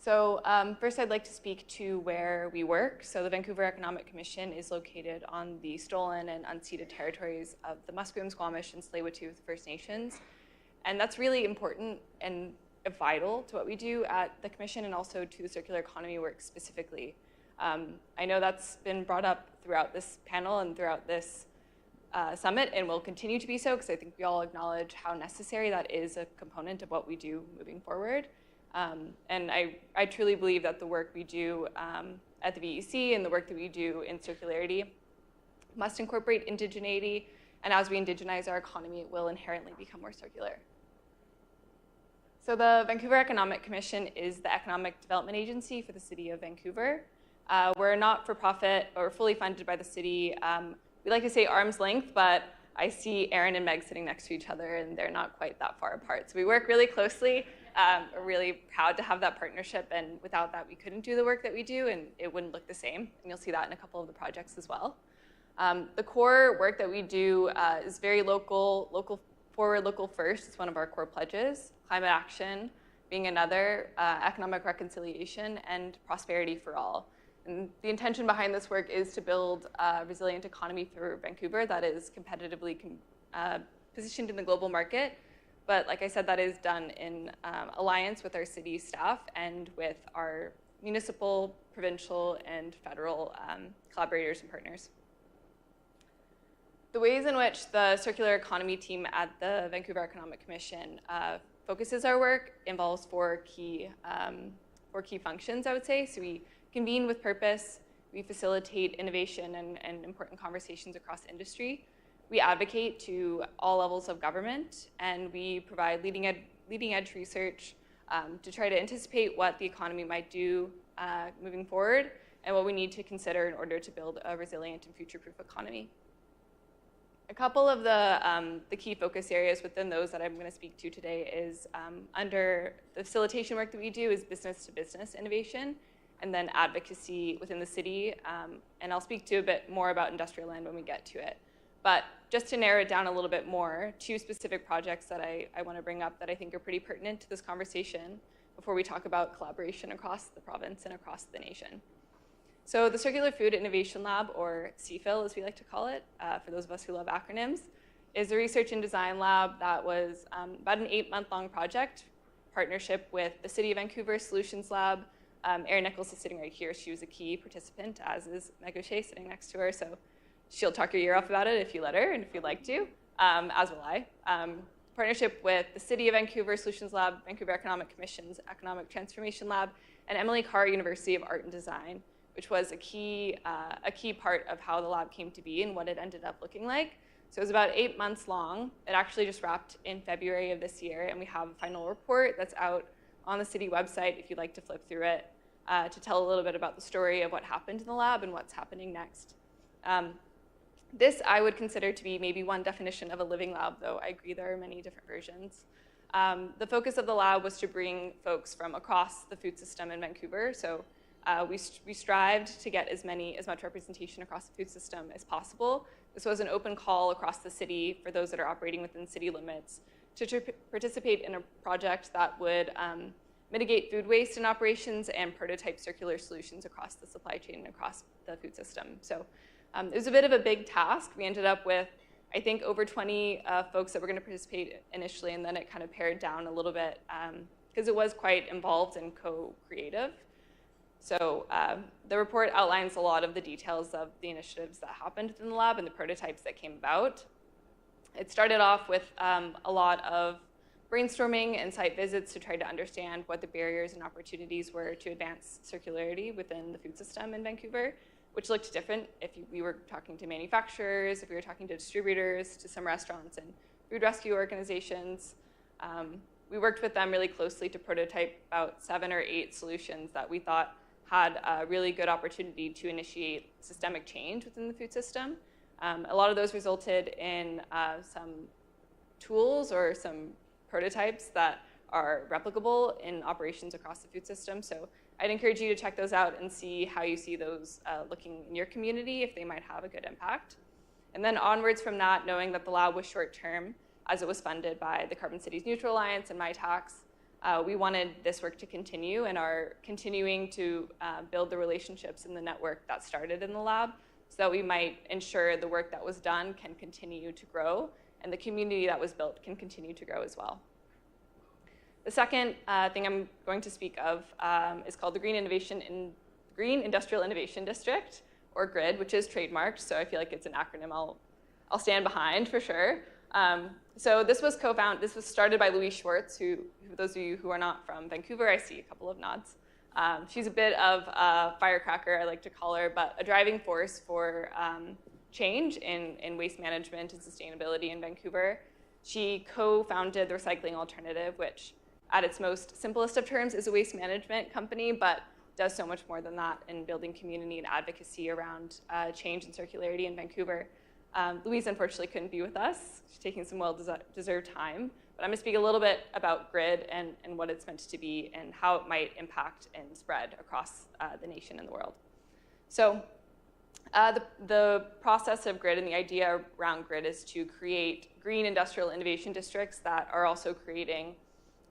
So first I'd like to speak to where we work. So the Vancouver Economic Commission is located on the stolen and unceded territories of the Musqueam, Squamish, and Tsleil-Waututh First Nations. And that's really important and vital to what we do at the Commission and also to the circular economy work specifically. I know that's been brought up throughout this panel and throughout this summit and will continue to be so because I think we all acknowledge how necessary that is a component of what we do moving forward. And I truly believe that the work we do at the VEC and the work that we do in circularity must incorporate indigeneity, and as we indigenize our economy, it will inherently become more circular. So the Vancouver Economic Commission is the economic development agency for the city of Vancouver. We're not for profit or fully funded by the city. We like to say arm's length, but I see Aaron and Meg sitting next to each other and they're not quite that far apart. So we work really closely. We're really proud to have that partnership, and without that we couldn't do the work that we do and it wouldn't look the same. And you'll see that in a couple of the projects as well. The core work that we do is very local, local forward, local first. It's one of our core pledges. Climate action being another, economic reconciliation, and prosperity for all. And the intention behind this work is to build a resilient economy for Vancouver that is competitively positioned in the global market. But like I said, that is done in alliance with our city staff and with our municipal, provincial, and federal collaborators and partners. The ways in which the circular economy team at the Vancouver Economic Commission focuses our work involves four key functions, I would say. So we convene with purpose, we facilitate innovation and important conversations across industry, we advocate to all levels of government, and we provide leading edge research to try to anticipate what the economy might do moving forward and what we need to consider in order to build a resilient and future-proof economy. A couple of the key focus areas within those that I'm going to speak to today is under the facilitation work that we do is business-to-business innovation, and then advocacy within the city. And I'll speak to a bit more about industrial land when we get to it. But just to narrow it down a little bit more, two specific projects that I want to bring up that I think are pretty pertinent to this conversation before we talk about collaboration across the province and across the nation. So the Circular Food Innovation Lab, or CFIL as we like to call it, for those of us who love acronyms, is a research and design lab that was about an 8-month-long project, partnership with the City of Vancouver Solutions Lab. Erin Nichols is sitting right here. She was a key participant, as is Meg O'Shea sitting next to her. So she'll talk your ear off about it if you let her and if you'd like to, as will I. partnership with the City of Vancouver Solutions Lab, Vancouver Economic Commission's Economic Transformation Lab, and Emily Carr University of Art and Design, which was a key part of how the lab came to be and what it ended up looking like. So it was about 8 months long. It actually just wrapped in February of this year, and we have a final report that's out on the city website if you'd like to flip through it to tell a little bit about the story of what happened in the lab and what's happening next. This I would consider to be maybe one definition of a living lab, though I agree there are many different versions. The focus of the lab was to bring folks from across the food system in Vancouver. So we strived to get as much representation across the food system as possible. This was an open call across the city for those that are operating within city limits to participate in a project that would mitigate food waste in operations and prototype circular solutions across the supply chain and across the food system. So it was a bit of a big task. We ended up with, I think, over 20 folks that were going to participate initially, and then it kind of pared down a little bit because it was quite involved and co-creative. So the report outlines a lot of the details of the initiatives that happened within the lab and the prototypes that came about. It started off with a lot of brainstorming and site visits to try to understand what the barriers and opportunities were to advance circularity within the food system in Vancouver, which looked different if we were talking to manufacturers, if we were talking to distributors, to some restaurants and food rescue organizations. We worked with them really closely to prototype about 7 or 8 solutions that we thought had a really good opportunity to initiate systemic change within the food system. A lot of those resulted in some tools or some prototypes that are replicable in operations across the food system. So I'd encourage you to check those out and see how you see those looking in your community, if they might have a good impact. And then onwards from that, knowing that the lab was short-term, as it was funded by the Carbon Cities Neutral Alliance and MyTax, we wanted this work to continue and are continuing to build the relationships in the network that started in the lab so that we might ensure the work that was done can continue to grow and the community that was built can continue to grow as well. The second thing I'm going to speak of is called the Green Industrial Innovation District, or GRID, which is trademarked, so I feel like it's an acronym I'll stand behind for sure. So this was started by Louise Schwartz, who, for those of you who are not from Vancouver, I see a couple of nods. She's a bit of a firecracker, I like to call her, but a driving force for change in waste management and sustainability in Vancouver. She co-founded the Recycling Alternative, which at its most simplest of terms is a waste management company, but does so much more than that in building community and advocacy around change and circularity in Vancouver. Louise unfortunately couldn't be with us. She's taking some well-deserved time. But I'm going to speak a little bit about GRID and what it's meant to be and how it might impact and spread across the nation and the world. So the process of GRID and the idea around GRID is to create green industrial innovation districts that are also creating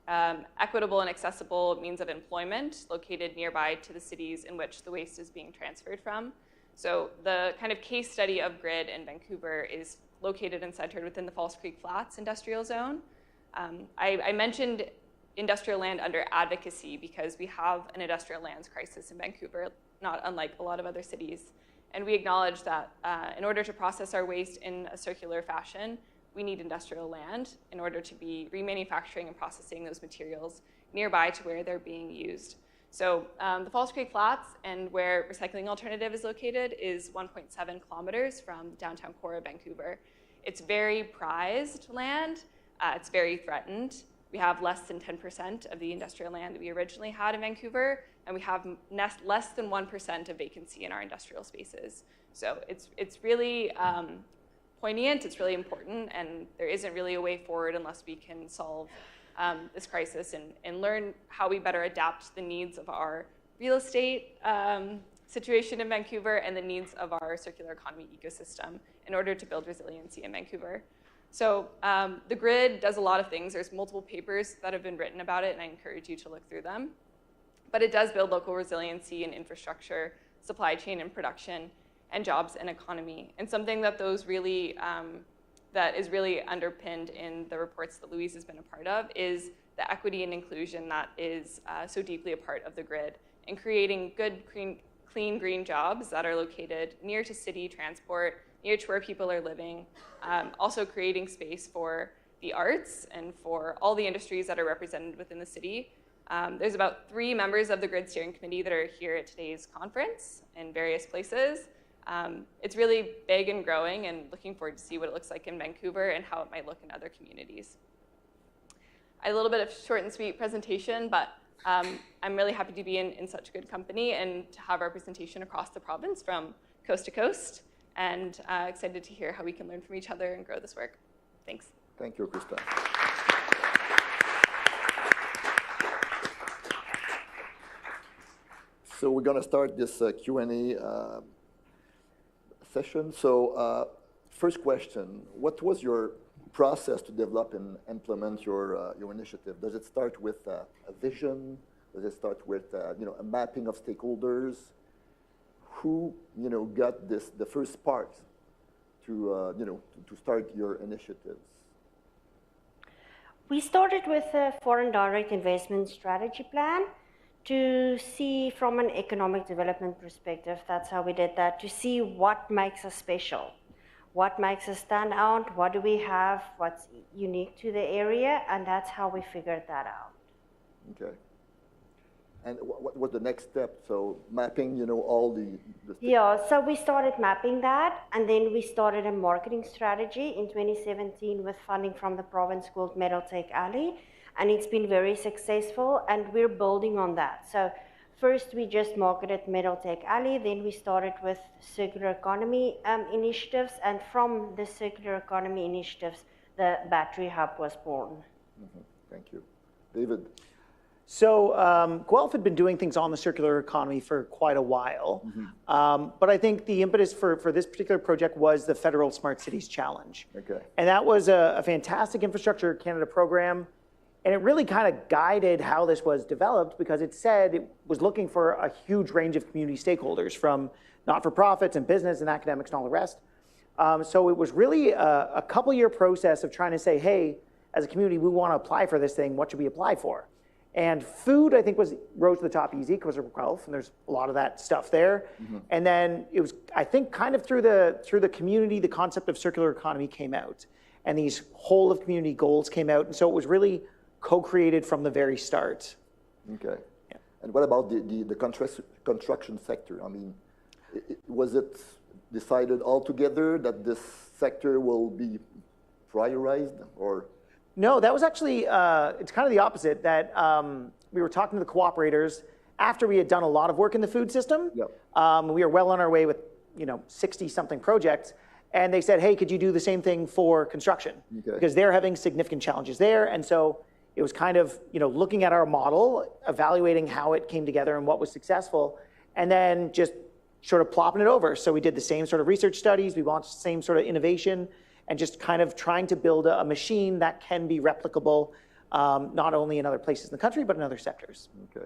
equitable and accessible means of employment located nearby to the cities in which the waste is being transferred from. So the kind of case study of GRID in Vancouver is located and centered within the False Creek Flats industrial zone. I mentioned industrial land under advocacy because we have an industrial lands crisis in Vancouver, not unlike a lot of other cities. And we acknowledge that in order to process our waste in a circular fashion, we need industrial land in order to be remanufacturing and processing those materials nearby to where they're being used. So the False Creek Flats and where Recycling Alternative is located is 1.7 kilometers from the downtown core of Vancouver. It's very prized land. It's very threatened. We have less than 10% of the industrial land that we originally had in Vancouver, and we have less than 1% of vacancy in our industrial spaces. So it's really poignant, it's really important, and there isn't really a way forward unless we can solve this crisis and learn how we better adapt the needs of our real estate situation in Vancouver and the needs of our circular economy ecosystem in order to build resiliency in Vancouver. So the GRID does a lot of things. There's multiple papers that have been written about it, and I encourage you to look through them. But it does build local resiliency and infrastructure, supply chain and production, and jobs and economy. And something that those really that is really underpinned in the reports that Louise has been a part of is the equity and inclusion that is so deeply a part of the GRID in creating good, clean, green jobs that are located near to city transport, near to where people are living, also creating space for the arts and for all the industries that are represented within the city. There's about 3 members of the Grid Steering Committee that are here at today's conference in various places. It's really big and growing, and looking forward to see what it looks like in Vancouver and how it might look in other communities. I had a little bit of short and sweet presentation, but I'm really happy to be in such good company and to have representation across the province from coast to coast, and excited to hear how we can learn from each other and grow this work. Thanks. Thank you, Christa. So we're going to start this Q&A session. So first question, what was your process to develop and implement your initiative? Does it start with a vision? Does it start with a mapping of stakeholders? Who got the first spark to to start your initiatives? We started with a foreign direct investment strategy plan to see from an economic development perspective. That's how we did that, to see what makes us special, what makes us stand out, what do we have, what's unique to the area, and that's how we figured that out. Okay. And what was the next step? So mapping, all the Yeah, so we started mapping that, and then we started a marketing strategy in 2017 with funding from the province called Medaltech Alley, and it's been very successful, and we're building on that. So first we just marketed Medaltech Alley, then we started with circular economy initiatives, and from the circular economy initiatives, the battery hub was born. Mm-hmm. Thank you. David? So Guelph had been doing things on the circular economy for quite a while, but I think the impetus for this particular project was the Federal Smart Cities Challenge. Okay. And that was a fantastic Infrastructure Canada program, and it really kind of guided how this was developed, because it said it was looking for a huge range of community stakeholders, from not-for-profits and business and academics and all the rest. So it was really a couple-year process of trying to say, hey, as a community, we want to apply for this thing. What should we apply for? And food, I think, rose to the top easy because of Guelph, and there's a lot of that stuff there. And then it was, I think, kind of through the community, the concept of circular economy came out, and these whole of community goals came out, and so it was really co-created from the very start. Okay. Yeah. And what about the construction sector? I mean, was it decided altogether that this sector will be prioritized, or? No, that was actually, it's kind of the opposite, that we were talking to the cooperators after we had done a lot of work in the food system. Yep. We were well on our way with 60-something projects, and they said, hey, could you do the same thing for construction? Okay. Because they're having significant challenges there, and so it was kind of looking at our model, evaluating how it came together and what was successful, and then just sort of plopping it over. So we did the same sort of research studies, we launched the same sort of innovation, and just kind of trying to build a machine that can be replicable, not only in other places in the country, but in other sectors. Okay.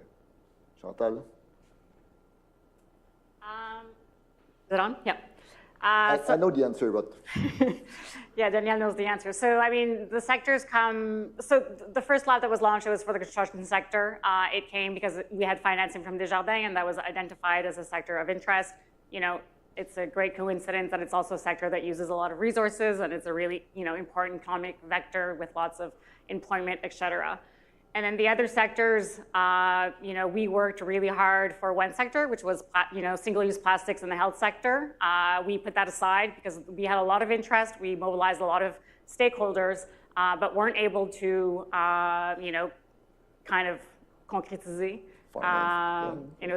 Chantal? Is it on? Yeah. I know the answer, but... Yeah, Danielle knows the answer. So, I mean, the sectors come... So the first lab that was launched, it was for the construction sector. It came because we had financing from Desjardins, and that was identified as a sector of interest. It's a great coincidence that it's also a sector that uses a lot of resources, and it's a really, important economic vector with lots of employment, et cetera. And then the other sectors, we worked really hard for one sector, which was, single-use plastics in the health sector. We put that aside because we had a lot of interest. We mobilized a lot of stakeholders, but weren't able to, kind of concretize,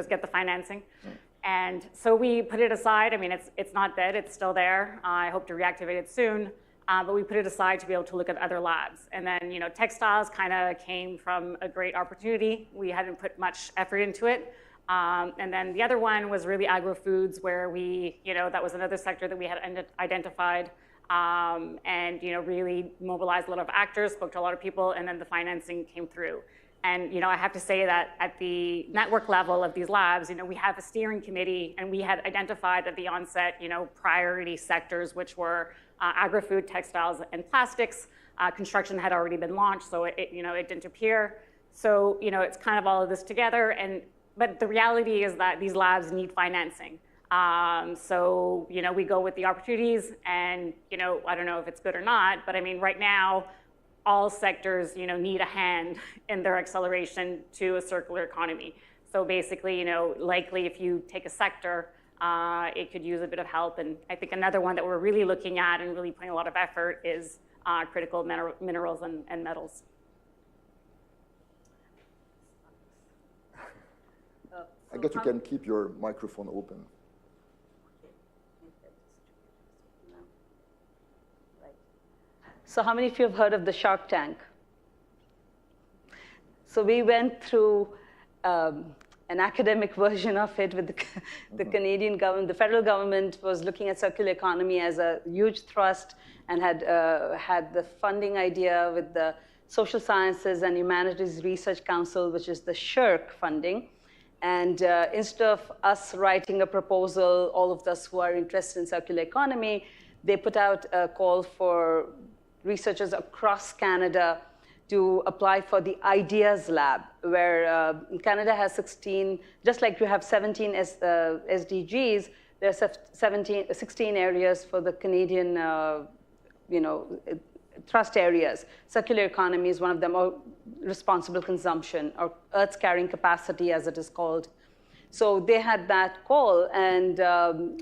get the financing. Yeah. And so we put it aside. I mean, it's not dead, it's still there. I hope to reactivate it soon, but we put it aside to be able to look at other labs. And then, textiles kind of came from a great opportunity. We hadn't put much effort into it. And then the other one was really agro-foods, where we, that was another sector that we had identified, and, really mobilized a lot of actors, spoke to a lot of people, and then the financing came through. And I have to say that at the network level of these labs, we have a steering committee, and we had identified at the onset, priority sectors, which were agri-food, textiles, and plastics. Construction had already been launched, so it didn't appear. So it's kind of all of this together. But the reality is that these labs need financing. So we go with the opportunities, and I don't know if it's good or not, but I mean right now, all sectors, need a hand in their acceleration to a circular economy. So basically, likely if you take a sector, it could use a bit of help. And I think another one that we're really looking at and really putting a lot of effort is critical minerals and metals. I guess you can keep your microphone open. So how many of you have heard of the Shark Tank? So we went through an academic version of it with the Canadian government. The federal government was looking at circular economy as a huge thrust and had the funding idea with the Social Sciences and Humanities Research Council, which is the CERIEC funding. And instead of us writing a proposal, all of us who are interested in circular economy, they put out a call for researchers across Canada to apply for the Ideas Lab, where Canada has 16, just like you have 17 SDGs, there are 16 areas for the Canadian thrust areas. Circular economy is one of them, or responsible consumption, or Earth's carrying capacity, as it is called. So they had that call, and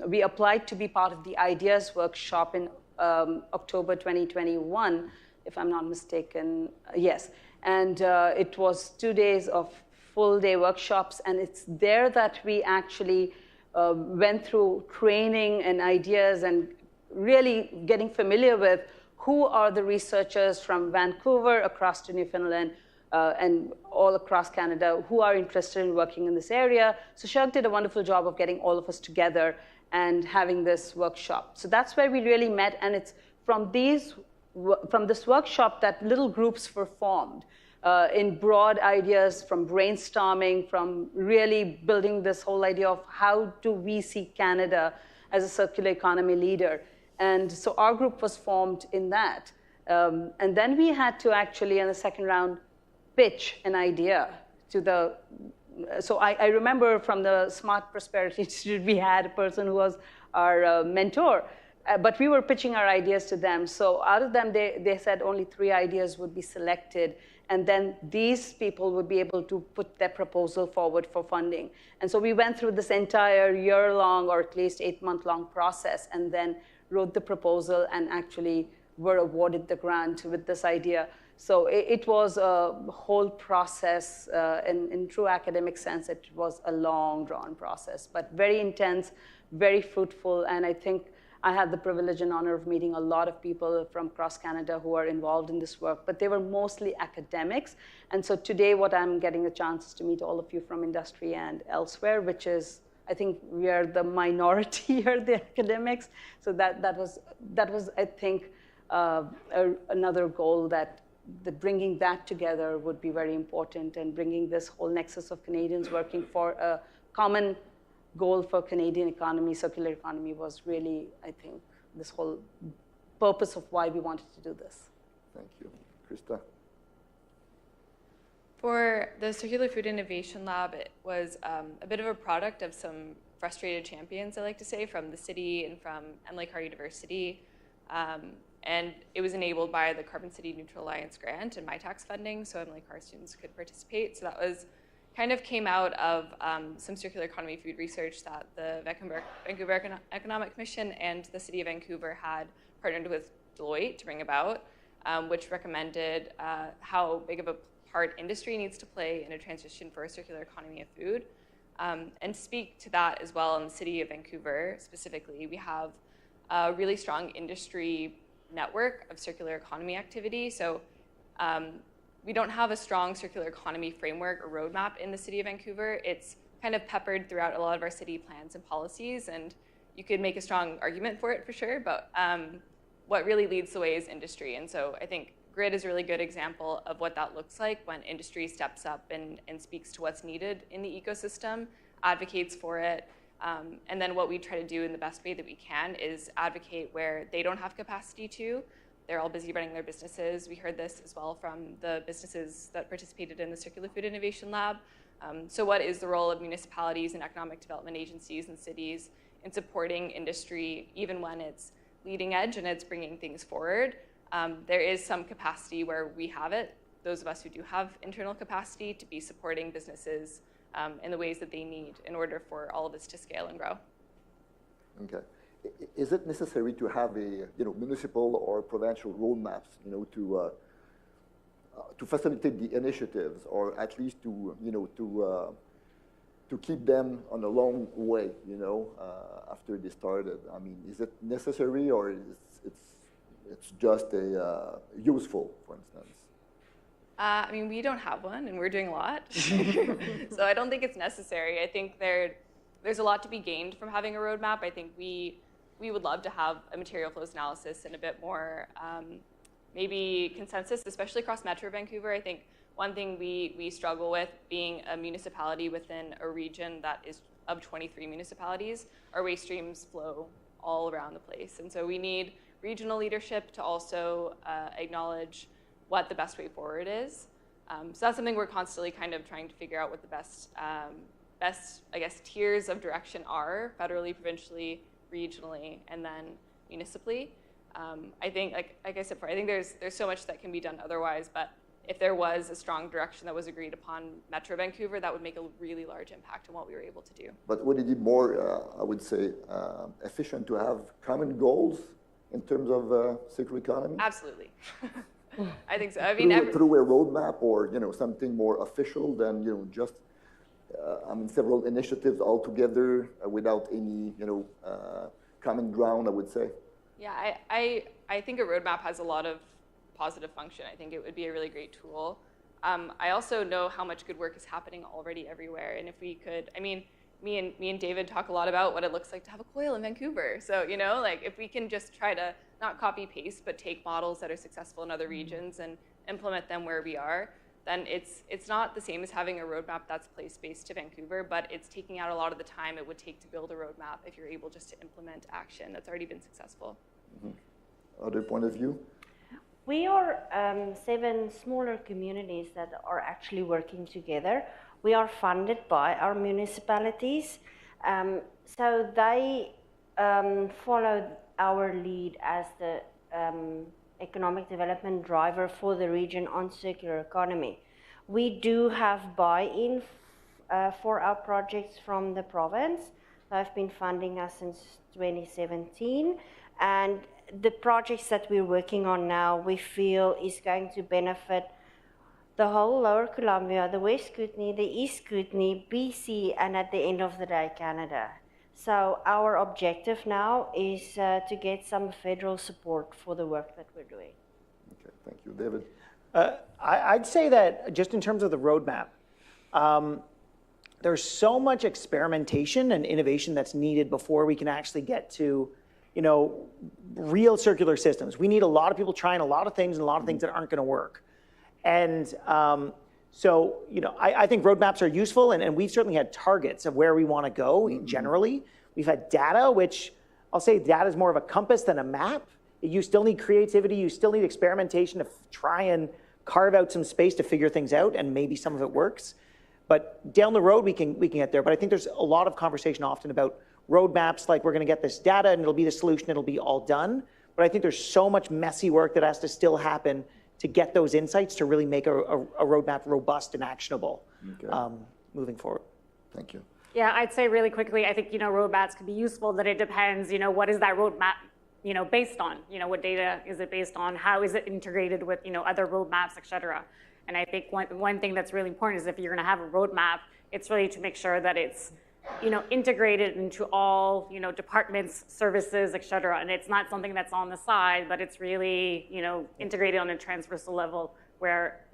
we applied to be part of the Ideas workshop in October 2021, if I'm not mistaken, yes. And it was 2 days of full-day workshops, and it's there that we actually went through training and ideas and really getting familiar with who are the researchers from Vancouver across to Newfoundland and all across Canada who are interested in working in this area. So CERIEC did a wonderful job of getting all of us together and having this workshop. So that's where we really met, and it's from this workshop that little groups were formed in broad ideas, from brainstorming, from really building this whole idea of how do we see Canada as a circular economy leader. And so our group was formed in that. And then we had to actually, in the second round, pitch an idea to the, so I remember from the Smart Prosperity Institute, we had a person who was our mentor, but we were pitching our ideas to them. So out of them, they said only 3 ideas would be selected, and then these people would be able to put their proposal forward for funding. And so we went through this entire year-long, or at least 8-month-long process, and then wrote the proposal and actually were awarded the grant with this idea. So it was a whole process. In true academic sense, it was a long, drawn process, but very intense, very fruitful. And I think I had the privilege and honor of meeting a lot of people from across Canada who are involved in this work, but they were mostly academics. And so today, what I'm getting a chance is to meet all of you from industry and elsewhere, which is, I think we are the minority here, the academics. So that was I think, another goal that bringing that together would be very important, and bringing this whole nexus of Canadians working for a common goal for Canadian economy, circular economy, was really, I think, this whole purpose of why we wanted to do this. Thank you. Christa? For the Circular Food Innovation Lab, it was a bit of a product of some frustrated champions, I like to say, from the city and from Emily Carr University. And it was enabled by the Carbon City Neutral Alliance grant and MyTax funding, so Emily Carr students could participate. So that was kind of came out of some circular economy food research that the Vancouver Economic Commission and the City of Vancouver had partnered with Deloitte to bring about, which recommended how big of a part industry needs to play in a transition for a circular economy of food. And to speak to that as well, in the City of Vancouver specifically, we have a really strong industry network of circular economy activity. So we don't have a strong circular economy framework or roadmap in the City of Vancouver. It's kind of peppered throughout a lot of our city plans and policies, and you could make a strong argument for it for sure, but what really leads the way is industry. And so I think GRID is a really good example of what that looks like when industry steps up and speaks to what's needed in the ecosystem, advocates for it, and then what we try to do in the best way that we can is advocate where they don't have capacity to. They're all busy running their businesses. We heard this as well from the businesses that participated in the Circular Food Innovation Lab. So what is the role of municipalities and economic development agencies and cities in supporting industry, even when it's leading edge and it's bringing things forward? There is some capacity where we have it, those of us who do have internal capacity, to be supporting businesses in the ways that they need in order for all of this to scale and grow. Okay. Is it necessary to have a municipal or provincial roadmaps to facilitate the initiatives, or at least to keep them on a long way after they started? I mean, is it necessary, or it's just a useful, for instance? I mean, we don't have one, and we're doing a lot. So I don't think it's necessary. I think there's a lot to be gained from having a roadmap. I think we would love to have a material flows analysis and a bit more maybe consensus, especially across Metro Vancouver. I think one thing we struggle with, being a municipality within a region that is of 23 municipalities, our waste streams flow all around the place. And so we need regional leadership to also acknowledge what the best way forward is. So that's something we're constantly kind of trying to figure out what the best, I guess, tiers of direction are, federally, provincially, regionally, and then municipally. I think, like I said before, I think there's so much that can be done otherwise, but if there was a strong direction that was agreed upon Metro Vancouver, that would make a really large impact on what we were able to do. But would it be more, I would say, efficient to have common goals in terms of circular economy? Absolutely. I think so. I mean, through a roadmap, or something more official than just several initiatives all together without any common ground, I would say. Yeah, I think a roadmap has a lot of positive function. I think it would be a really great tool. I also know how much good work is happening already everywhere, and if we could, I mean, me and David talk a lot about what it looks like to have a COIL in Vancouver. So like if we can just try to not copy paste, but take models that are successful in other regions and implement them where we are, then it's not the same as having a roadmap that's place-based to Vancouver, but it's taking out a lot of the time it would take to build a roadmap if you're able just to implement action that's already been successful. Mm-hmm. Other point of view? We are 7 smaller communities that are actually working together. We are funded by our municipalities, so they follow our lead as the economic development driver for the region on circular economy. We do have buy-in for our projects from the province. They've been funding us since 2017, and the projects that we're working on now, we feel is going to benefit the whole Lower Columbia, the West Kootenay, the East Kootenay, BC, and at the end of the day, Canada. So our objective now is to get some federal support for the work that we're doing. Okay, thank you. David? I'd say that just in terms of the roadmap, there's so much experimentation and innovation that's needed before we can actually get to real circular systems. We need a lot of people trying a lot of things and a lot of things that aren't going to work. And so, I think roadmaps are useful, and we've certainly had targets of where we want to go generally. We've had data, which I'll say data is more of a compass than a map. You still need creativity, you still need experimentation to try and carve out some space to figure things out, and maybe some of it works. But down the road, we can get there. But I think there's a lot of conversation often about roadmaps, like we're going to get this data and it'll be the solution, it'll be all done. But I think there's so much messy work that has to still happen to get those insights to really make a roadmap robust and actionable moving forward. Thank you. Yeah, I'd say really quickly, I think, roadmaps can be useful, but it depends, what is that roadmap, based on? What data is it based on? How is it integrated with, other roadmaps, et cetera? And I think one thing that's really important is if you're going to have a roadmap, it's really to make sure that it's, integrated into all, departments, services, et cetera. And it's not something that's on the side, but it's really, integrated on a transversal level where,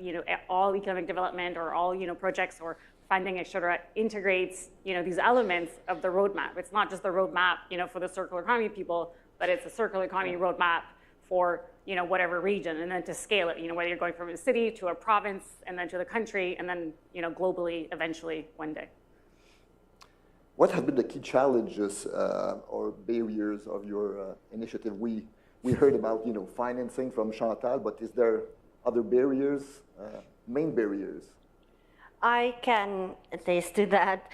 all economic development or all, projects or funding, et cetera, integrates, these elements of the roadmap. It's not just the roadmap, for the circular economy people, but it's a circular economy roadmap for, whatever region, and then to scale it, whether you're going from a city to a province and then to the country and then, globally eventually one day. What have been the key challenges or barriers of your initiative? We heard about financing from Chantal, but is there other barriers, main barriers? I can attest to that.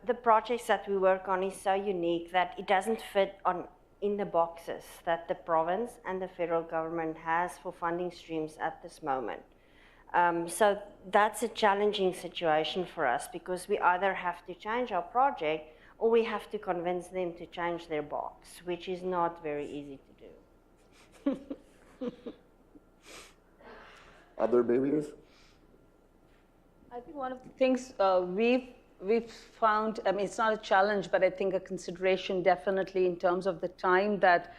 The projects that we work on is so unique that it doesn't fit on in the boxes that the province and the federal government has for funding streams at this moment. So that's a challenging situation for us because we either have to change our project or we have to convince them to change their box, which is not very easy to do. Other barriers? I think one of the things we've found, I mean, it's not a challenge, but I think a consideration definitely in terms of the time that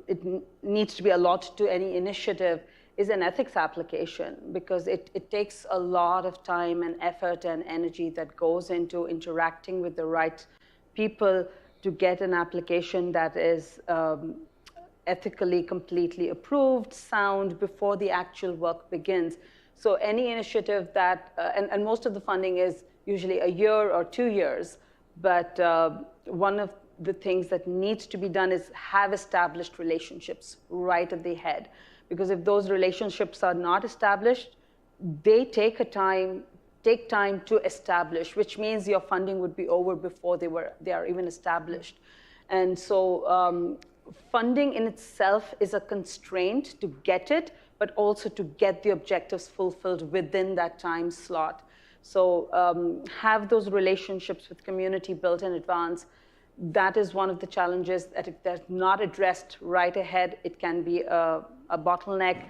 it needs to be allotted to any initiative is an ethics application, because it takes a lot of time and effort and energy that goes into interacting with the right people to get an application that is ethically completely approved, sound, before the actual work begins. So any initiative that, and most of the funding is usually a year or 2 years, but one of the things that needs to be done is have established relationships right at the head. Because if those relationships are not established, they take time to establish, which means your funding would be over before they are even established. And so funding in itself is a constraint to get it, but also to get the objectives fulfilled within that time slot. So have those relationships with community built in advance. That is one of the challenges that if they're not addressed right ahead, it can be a bottleneck.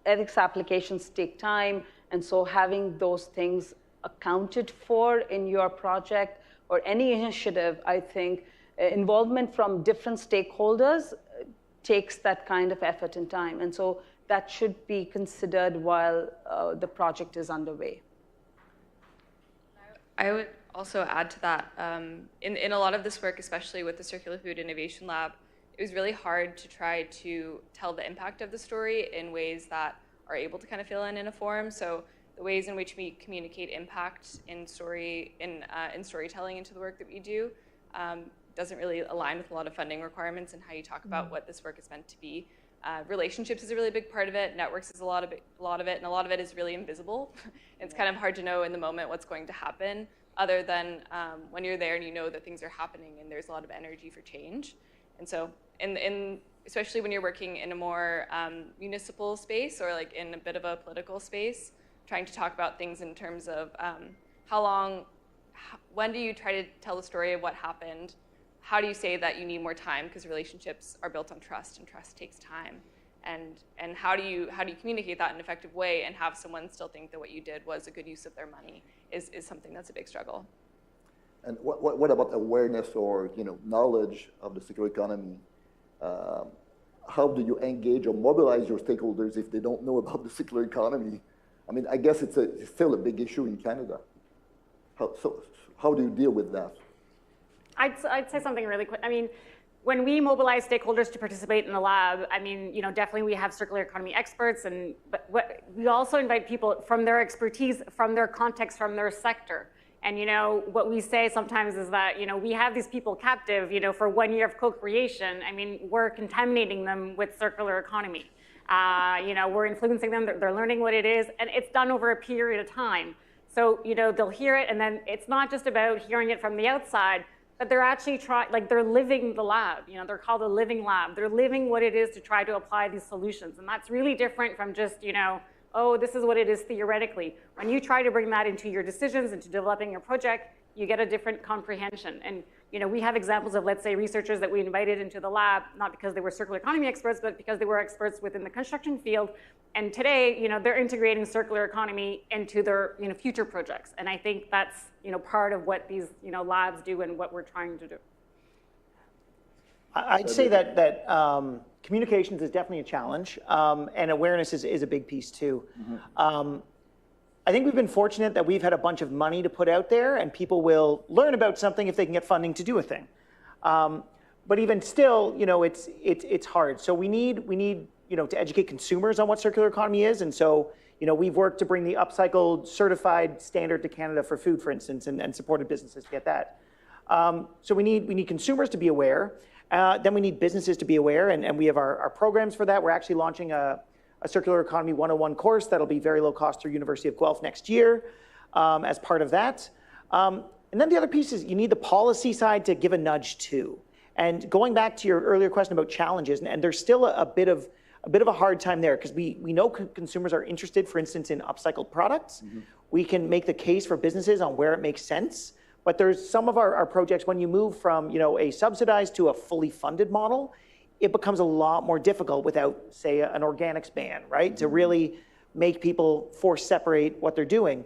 Ethics applications take time, and so having those things accounted for in your project or any initiative, I think involvement from different stakeholders takes that kind of effort and time. And so that should be considered while the project is underway. I would also add to that, in a lot of this work, especially with the Circular Food Innovation Lab, it was really hard to try to tell the impact of the story in ways that are able to kind of fill in a form. So the ways in which we communicate impact in storytelling into the work that we do doesn't really align with a lot of funding requirements and how you talk about what this work is meant to be. Relationships is a really big part of it. Networks is a lot of it, and a lot of it is really invisible. It's kind of hard to know in the moment what's going to happen, other than when you're there and you know that things are happening and there's a lot of energy for change. And so, especially when you're working in a more municipal space or like in a bit of a political space, trying to talk about things in terms of when do you try to tell the story of what happened? How do you say that you need more time, because relationships are built on trust and trust takes time? And how do you communicate that in an effective way and have someone still think that what you did was a good use of their money is something that's a big struggle. And what about awareness or knowledge of the circular economy? How do you engage or mobilize your stakeholders if they don't know about the circular economy? I mean, I guess it's still a big issue in Canada. How do you deal with that? I'd say something really quick. I mean, when we mobilize stakeholders to participate in the lab, I mean, definitely we have circular economy experts, but we also invite people from their expertise, from their context, from their sector. And what we say sometimes is that we have these people captive, for 1 year of co-creation. I mean, we're contaminating them with circular economy. We're influencing them. They're learning what it is, and it's done over a period of time. So they'll hear it, and then it's not just about hearing it from the outside, but they're actually they're living the lab. They're called a living lab. They're living what it is to try to apply these solutions. And that's really different from just, oh, this is what it is theoretically. When you try to bring that into your decisions, into developing your project, you get a different comprehension. And we have examples of, let's say, researchers that we invited into the lab, not because they were circular economy experts, but because they were experts within the construction field. And today, they're integrating circular economy into their future projects. And I think that's part of what these labs do and what we're trying to do. I'd say that communications is definitely a challenge, and awareness is a big piece too. Mm-hmm. I think we've been fortunate that we've had a bunch of money to put out there, and people will learn about something if they can get funding to do a thing. But even still, it's hard. So we need to educate consumers on what circular economy is, and so we've worked to bring the upcycled certified standard to Canada for food, for instance, and supported businesses to get that. So we need consumers to be aware. Then we need businesses to be aware, and we have our programs for that. We're actually launching a Circular Economy 101 course that'll be very low cost through University of Guelph next year as part of that. And then the other piece is you need the policy side to give a nudge too. And going back to your earlier question about challenges, and there's still a bit of a hard time there, because we know consumers are interested, for instance, in upcycled products. We can make the case for businesses on where it makes sense, but there's some of our projects, when you move from a subsidized to a fully funded model, it becomes a lot more difficult without, say, an organics ban, right? To really make people force separate what they're doing.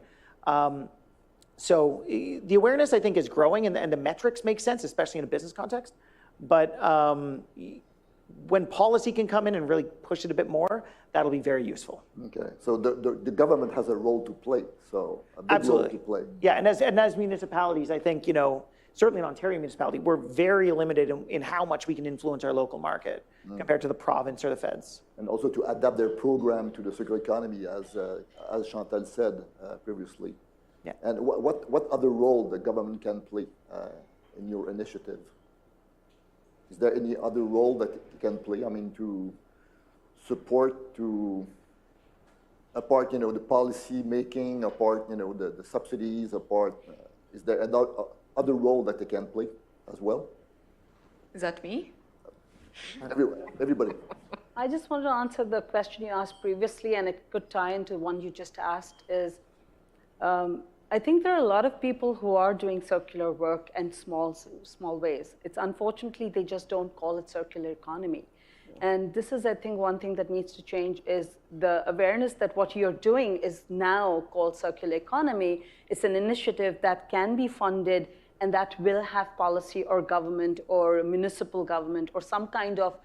So the awareness, I think, is growing, and the metrics make sense, especially in a business context. But when policy can come in and really push it a bit more, that'll be very useful. Okay, so the government has a role to play, so a big Absolutely. role to play. Yeah, and as municipalities, I think, certainly in Ontario municipality, we're very limited in how much we can influence our local market compared to the province or the feds. And also to adapt their program to the circular economy, as Chantal said previously. Yeah. And what other role the government can play in your initiative? Is there any other role that it can play? I mean, to support, apart, the policy making, apart, the subsidies, apart, is there other role that they can play as well? Is that me? Everybody. I just wanted to answer the question you asked previously, and it could tie into one you just asked, is I think there are a lot of people who are doing circular work in small ways. It's unfortunately, they just don't call it circular economy. And this is, I think, one thing that needs to change is the awareness that what you're doing is now called circular economy. It's an initiative that can be funded and that will have policy or government or municipal government or some kind of,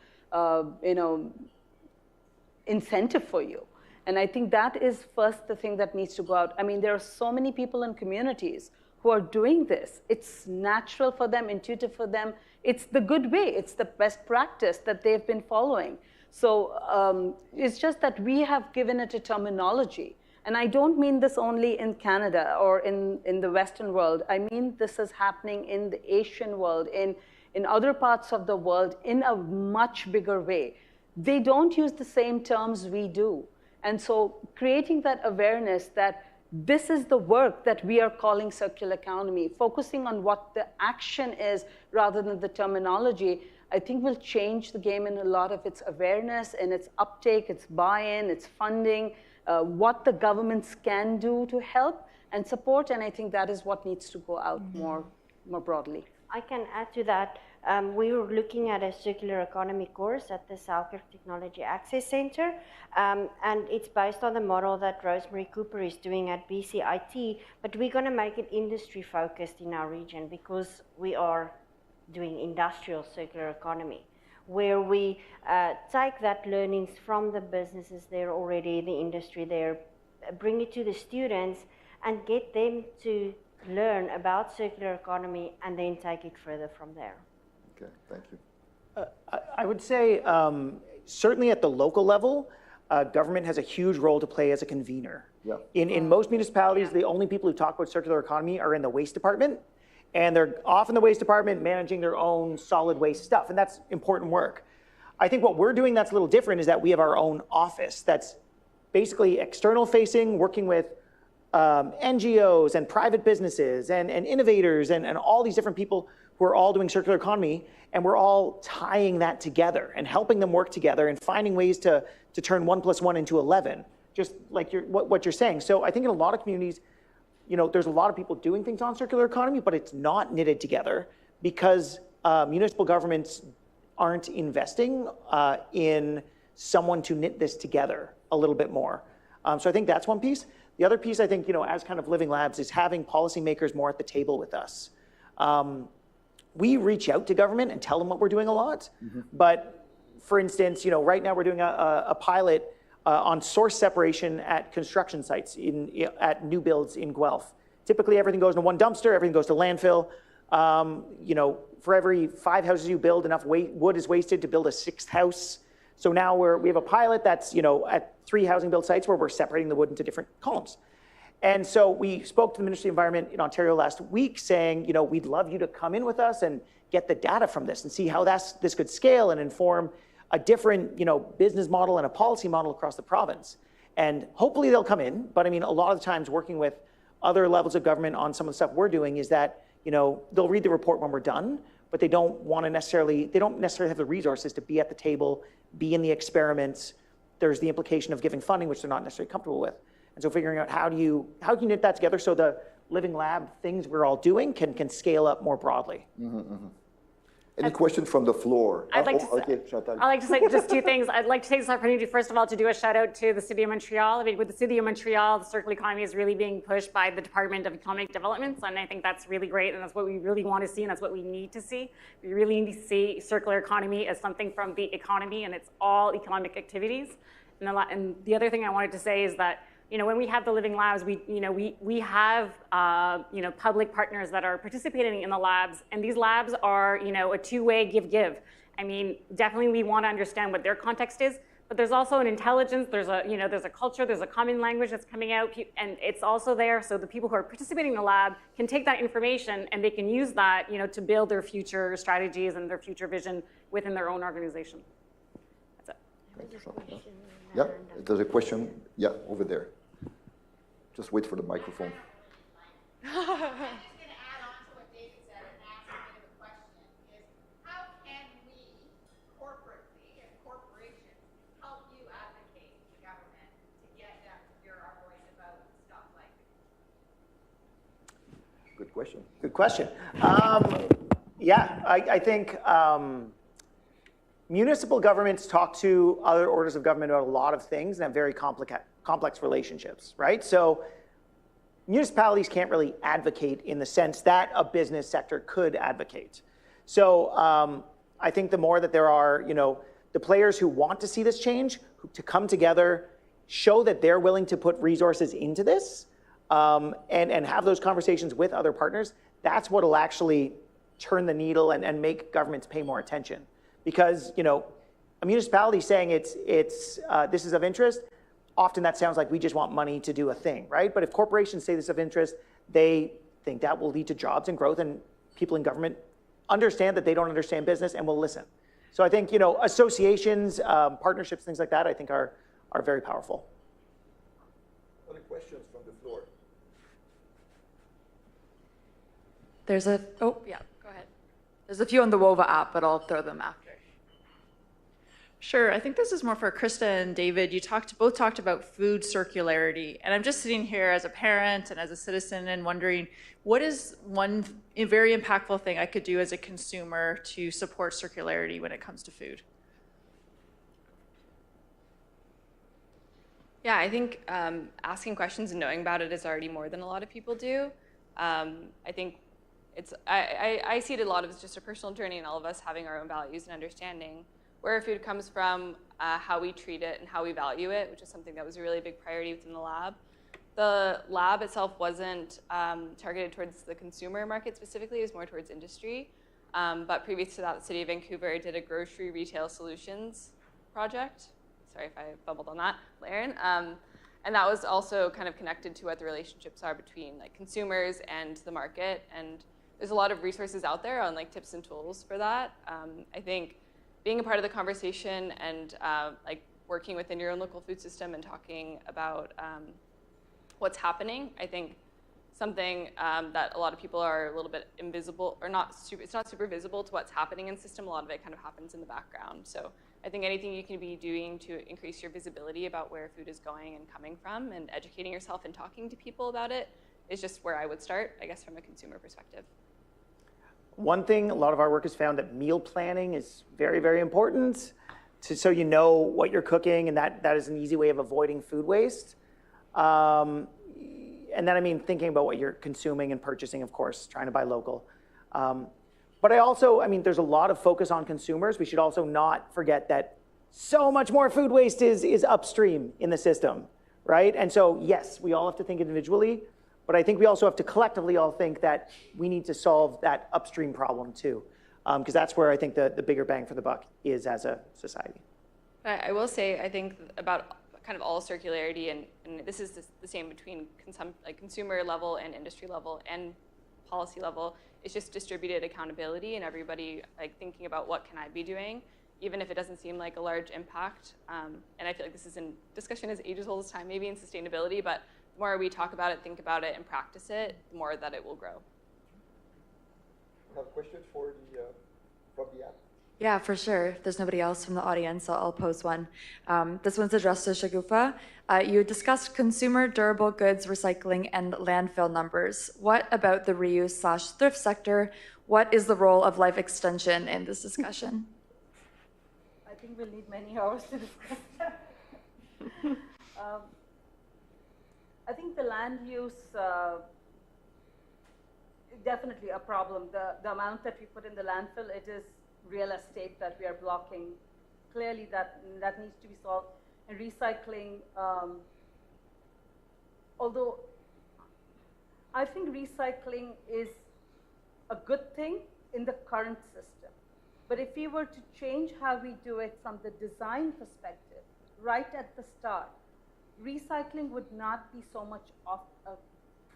incentive for you. And I think that is first the thing that needs to go out. I mean, there are so many people in communities who are doing this. It's natural for them, intuitive for them. It's the good way. It's the best practice that they've been following. So it's just that we have given it a terminology. And I don't mean this only in Canada or in the Western world. I mean this is happening in the Asian world, in other parts of the world in a much bigger way. They don't use the same terms we do. And so creating that awareness that this is the work that we are calling circular economy, focusing on what the action is rather than the terminology, I think will change the game in a lot of its awareness and its uptake, its buy-in, its funding, what the governments can do to help and support. And I think that is what needs to go out more broadly. I can add to that. We were looking at a circular economy course at the Selkirk Technology Access Center, and it's based on the model that Rosemary Cooper is doing at BCIT, but we're going to make it industry focused in our region because we are doing industrial circular economy, where we take that learnings from the businesses there already, the industry there, bring it to the students and get them to learn about circular economy and then take it further from there. Okay, thank you. I would say certainly at the local level, government has a huge role to play as a convener. Yeah. In most municipalities, the only people who talk about circular economy are in the waste department, and they're off in the waste department managing their own solid waste stuff, and that's important work. I think what we're doing that's a little different is that we have our own office that's basically external facing, working with NGOs and private businesses and innovators and all these different people who are all doing circular economy, and we're all tying that together and helping them work together and finding ways to turn 1 + 1 into 11, just like what you're saying. So I think in a lot of communities, there's a lot of people doing things on circular economy, but it's not knitted together because municipal governments aren't investing in someone to knit this together a little bit more. So I think that's one piece. The other piece, I think, as kind of Living Labs, is having policymakers more at the table with us. We reach out to government and tell them what we're doing a lot. But for instance, right now we're doing a pilot on source separation at construction sites at new builds in Guelph. Typically, everything goes into one dumpster, everything goes to landfill. For every 5 houses you build, enough wood is wasted to build a 6th house. So now we have a pilot that's at 3 housing build sites where we're separating the wood into different columns. And so we spoke to the Ministry of Environment in Ontario last week saying, we'd love you to come in with us and get the data from this and see how this could scale and inform a different business model and a policy model across the province. And hopefully they'll come in, but I mean, a lot of the times working with other levels of government on some of the stuff we're doing is that, they'll read the report when we're done, but they don't necessarily have the resources to be at the table, be in the experiments. There's the implication of giving funding, which they're not necessarily comfortable with. And so figuring out how can you knit that together so the living lab things we're all doing can scale up more broadly. Any questions from the floor? Okay, Chantal. I'd like to say just two things. I'd like to take this opportunity, first of all, to do a shout out to the City of Montreal. I mean, with the City of Montreal, the circular economy is really being pushed by the Department of Economic Development, and I think that's really great, and that's what we really want to see, and that's what we need to see. We really need to see circular economy as something from the economy, and it's all economic activities. And the other thing I wanted to say is that, you know, when we have the living labs, we have public partners that are participating in the labs, and these labs are, you know, a two-way give-give. I mean, definitely we want to understand what their context is, but there's also an intelligence, there's a culture, there's a common language that's coming out, and it's also there so the people who are participating in the lab can take that information and they can use that, you know, to build their future strategies and their future vision within their own organization. That's it. Yeah, there's a question. Yeah, over there. Just wait for the microphone. I'm just going to add on to what David said and ask a bit of a question, is how can we, corporately and corporations, help you advocate the government to get them to hear our voice about stuff like this? Good question. Good question. Yeah, I think municipal governments talk to other orders of government about a lot of things and have very complex relationships, right? So municipalities can't really advocate in the sense that a business sector could advocate. So I think the more that there are, you know, the players who want to see this change, to come together, show that they're willing to put resources into this, and have those conversations with other partners, that's what will actually turn the needle and make governments pay more attention. Because, you know, a municipality saying this is of interest, often that sounds like we just want money to do a thing, right? But if corporations say this is of interest, they think that will lead to jobs and growth, and people in government understand that they don't understand business and will listen. So I think, you know, associations, partnerships, things like that, I think are very powerful. Other questions from the floor? There's a, go ahead. There's a few on the WOVA app, but I'll throw them after. Sure, I think this is more for Christa and David. You both talked about food circularity, and I'm just sitting here as a parent and as a citizen and wondering, what is one very impactful thing I could do as a consumer to support circularity when it comes to food? Yeah, I think asking questions and knowing about it is already more than a lot of people do. I think I see it a lot as just a personal journey, and all of us having our own values and understanding where our food comes from, how we treat it, and how we value it, which is something that was a really big priority within the lab. The lab itself wasn't targeted towards the consumer market specifically, it was more towards industry. But previous to that, the City of Vancouver did a grocery retail solutions project. Sorry if I bubbled on that, Laren. And that was also kind of connected to what the relationships are between like consumers and the market. And there's a lot of resources out there on like tips and tools for that. I think being a part of the conversation and like working within your own local food system and talking about what's happening, I think something that a lot of people are a little bit invisible, or it's not super visible to what's happening in the system. A lot of it kind of happens in the background. So I think anything you can be doing to increase your visibility about where food is going and coming from, and educating yourself and talking to people about it, is just where I would start, I guess, from a consumer perspective. One thing, a lot of our work has found that meal planning is very, very important, so you know what you're cooking, and that is an easy way of avoiding food waste. And then, I mean, thinking about what you're consuming and purchasing, of course, trying to buy local. But I mean, there's a lot of focus on consumers. We should also not forget that so much more food waste is upstream in the system, right? And so, yes, we all have to think individually, but I think we also have to collectively all think that we need to solve that upstream problem too, because that's where I think the bigger bang for the buck is as a society. I will say, I think about kind of all circularity, and this is the same between consumer level and industry level and policy level. It's just distributed accountability, and everybody like thinking about what can I be doing, even if it doesn't seem like a large impact. And I feel like this is in discussion as ages old as time, maybe in sustainability, but the more we talk about it, think about it, and practice it, the more that it will grow. have questions for the from the app? Yeah, for sure. If there's nobody else from the audience, I'll pose one. This one's addressed to Shagufa. You discussed consumer durable goods recycling and landfill numbers. What about the reuse/thrift sector? What is the role of life extension in this discussion? I think we'll need many hours to discuss that. I think the land use is definitely a problem. The amount that we put in the landfill, it is real estate that we are blocking. Clearly that needs to be solved. And recycling, although I think recycling is a good thing in the current system. But if we were to change how we do it from the design perspective, right at the start, recycling would not be so much of a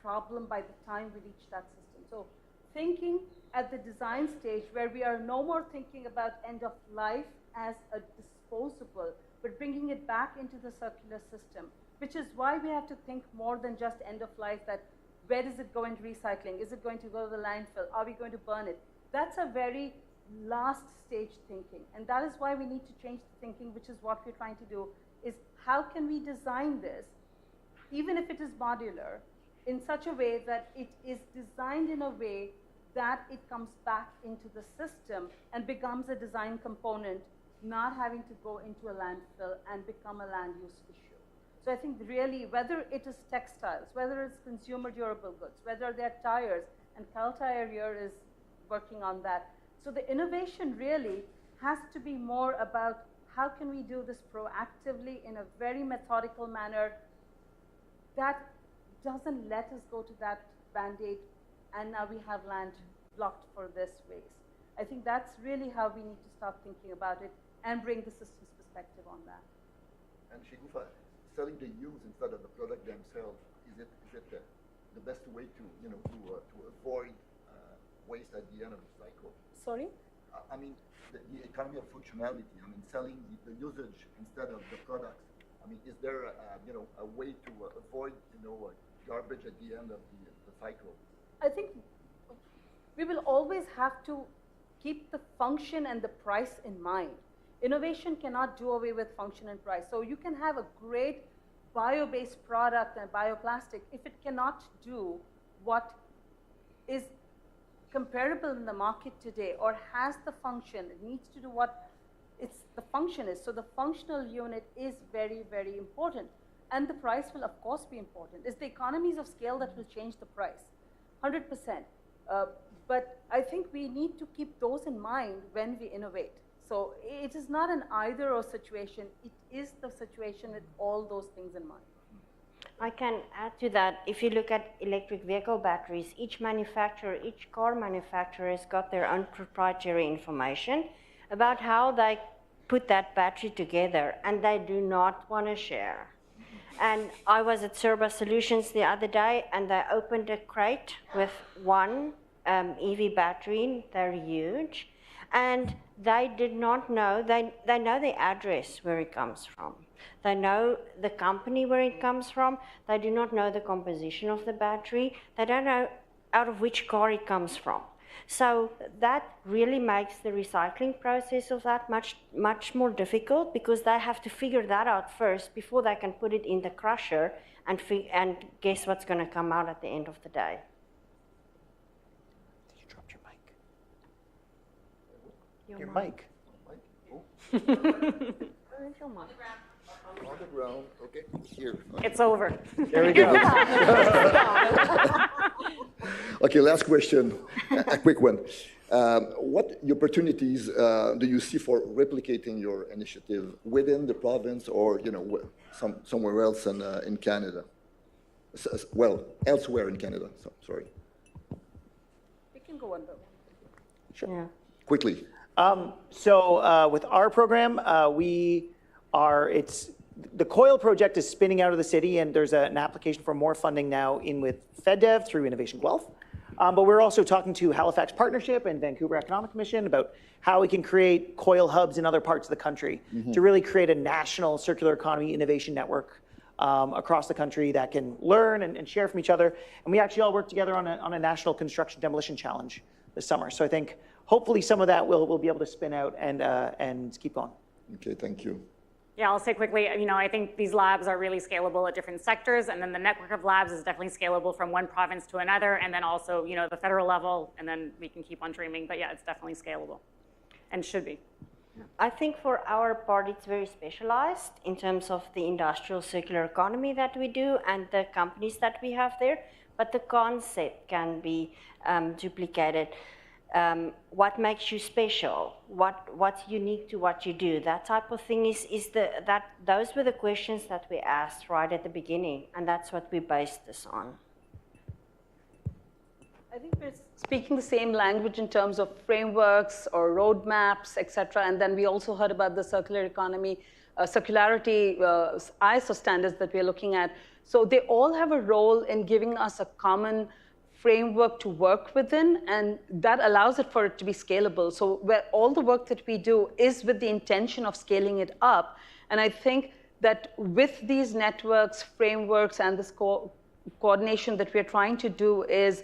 problem by the time we reach that system. So thinking at the design stage where we are no more thinking about end of life as a disposable, but bringing it back into the circular system, which is why we have to think more than just end of life, that where does it go into recycling? Is it going to go to the landfill? Are we going to burn it? That's a very last stage thinking. And that is why we need to change the thinking, which is what we're trying to do, is how can we design this, even if it is modular, in such a way that it is designed in a way that it comes back into the system and becomes a design component, not having to go into a landfill and become a land use issue. So I think really, whether it is textiles, whether it's consumer durable goods, whether they're tires, and Cal Tire here is working on that. So the innovation really has to be more about how can we do this proactively in a very methodical manner that doesn't let us go to that Band-Aid and now we have land blocked for this waste. I think that's really how we need to start thinking about it and bring the systems perspective on that. And Shigufa, selling the use instead of the product themselves, is it the best way to avoid waste at the end of the cycle? Sorry? I mean, the economy of functionality. I mean, selling the usage instead of the products. I mean, is there a way to avoid garbage at the end of the cycle? I think we will always have to keep the function and the price in mind. Innovation cannot do away with function and price. So you can have a great bio-based product and bioplastic. If it cannot do what is comparable in the market today or has the function, it needs to do what the function is. So the functional unit is very, very important. And the price will, of course, be important. It's the economies of scale that will change the price, 100%. But I think we need to keep those in mind when we innovate. So it is not an either-or situation. It is the situation with all those things in mind. I can add to that. If you look at electric vehicle batteries, each car manufacturer has got their own proprietary information about how they put that battery together, and they do not want to share. And I was at Serba Solutions the other day, and they opened a crate with one EV battery. They're huge. And they did not know, they know the address where it comes from. They know the company where it comes from. They do not know the composition of the battery. They don't know out of which car it comes from. So that really makes the recycling process of that much more difficult, because they have to figure that out first before they can put it in the crusher and guess what's going to come out at the end of the day. You dropped your mic. Your mic. Where's your mic? On the ground, okay, here. It's over. There we go. Okay, last question, a quick one. What opportunities do you see for replicating your initiative within the province or somewhere else in Canada? Well, elsewhere in Canada, so, sorry. We can go on though. Sure. Yeah. Quickly. So with our program, the COIL project is spinning out of the city, and there's an application for more funding now with FedDev through Innovation Guelph. But we're also talking to Halifax Partnership and Vancouver Economic Commission about how we can create COIL hubs in other parts of the country to really create a national circular economy innovation network across the country that can learn and share from each other. And we actually all work together on a national construction demolition challenge. this summer. So I think hopefully some of that we'll be able to spin out and keep going. Okay, thank you. Yeah, I'll say quickly, I think these labs are really scalable at different sectors, and then the network of labs is definitely scalable from one province to another, and then also, the federal level, and then we can keep on dreaming. But yeah, it's definitely scalable and should be. I think for our part, it's very specialized in terms of the industrial circular economy that we do and the companies that we have there, but the concept can be duplicated. What makes you special? What's unique to what you do? That type of thing those were the questions that we asked right at the beginning, and that's what we based this on. I think we're speaking the same language in terms of frameworks or roadmaps, et cetera. And then we also heard about the circular economy, circularity ISO standards that we're looking at. So they all have a role in giving us a common framework to work within, and that allows it for it to be scalable. So where all the work that we do is with the intention of scaling it up. And I think that with these networks, frameworks, and this coordination that we're trying to do is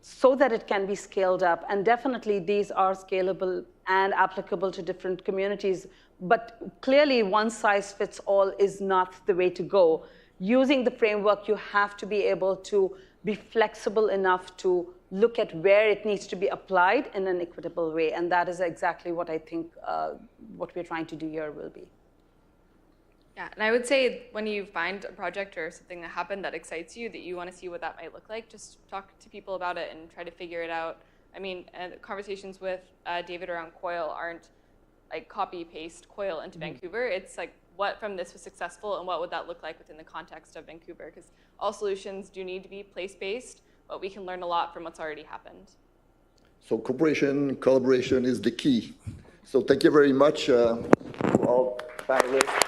so that it can be scaled up. And definitely these are scalable and applicable to different communities. But clearly one size fits all is not the way to go. Using the framework, you have to be able to be flexible enough to look at where it needs to be applied in an equitable way. And that is exactly what I think what we're trying to do here will be. Yeah, and I would say when you find a project or something that happened that excites you, that you want to see what that might look like, just talk to people about it and try to figure it out. I mean, conversations with David around COIL aren't like copy-paste COIL into Vancouver. It's like, what from this was successful and what would that look like within the context of Vancouver? Because all solutions do need to be place-based, but we can learn a lot from what's already happened. So cooperation, collaboration is the key. So thank you very much to all panelists.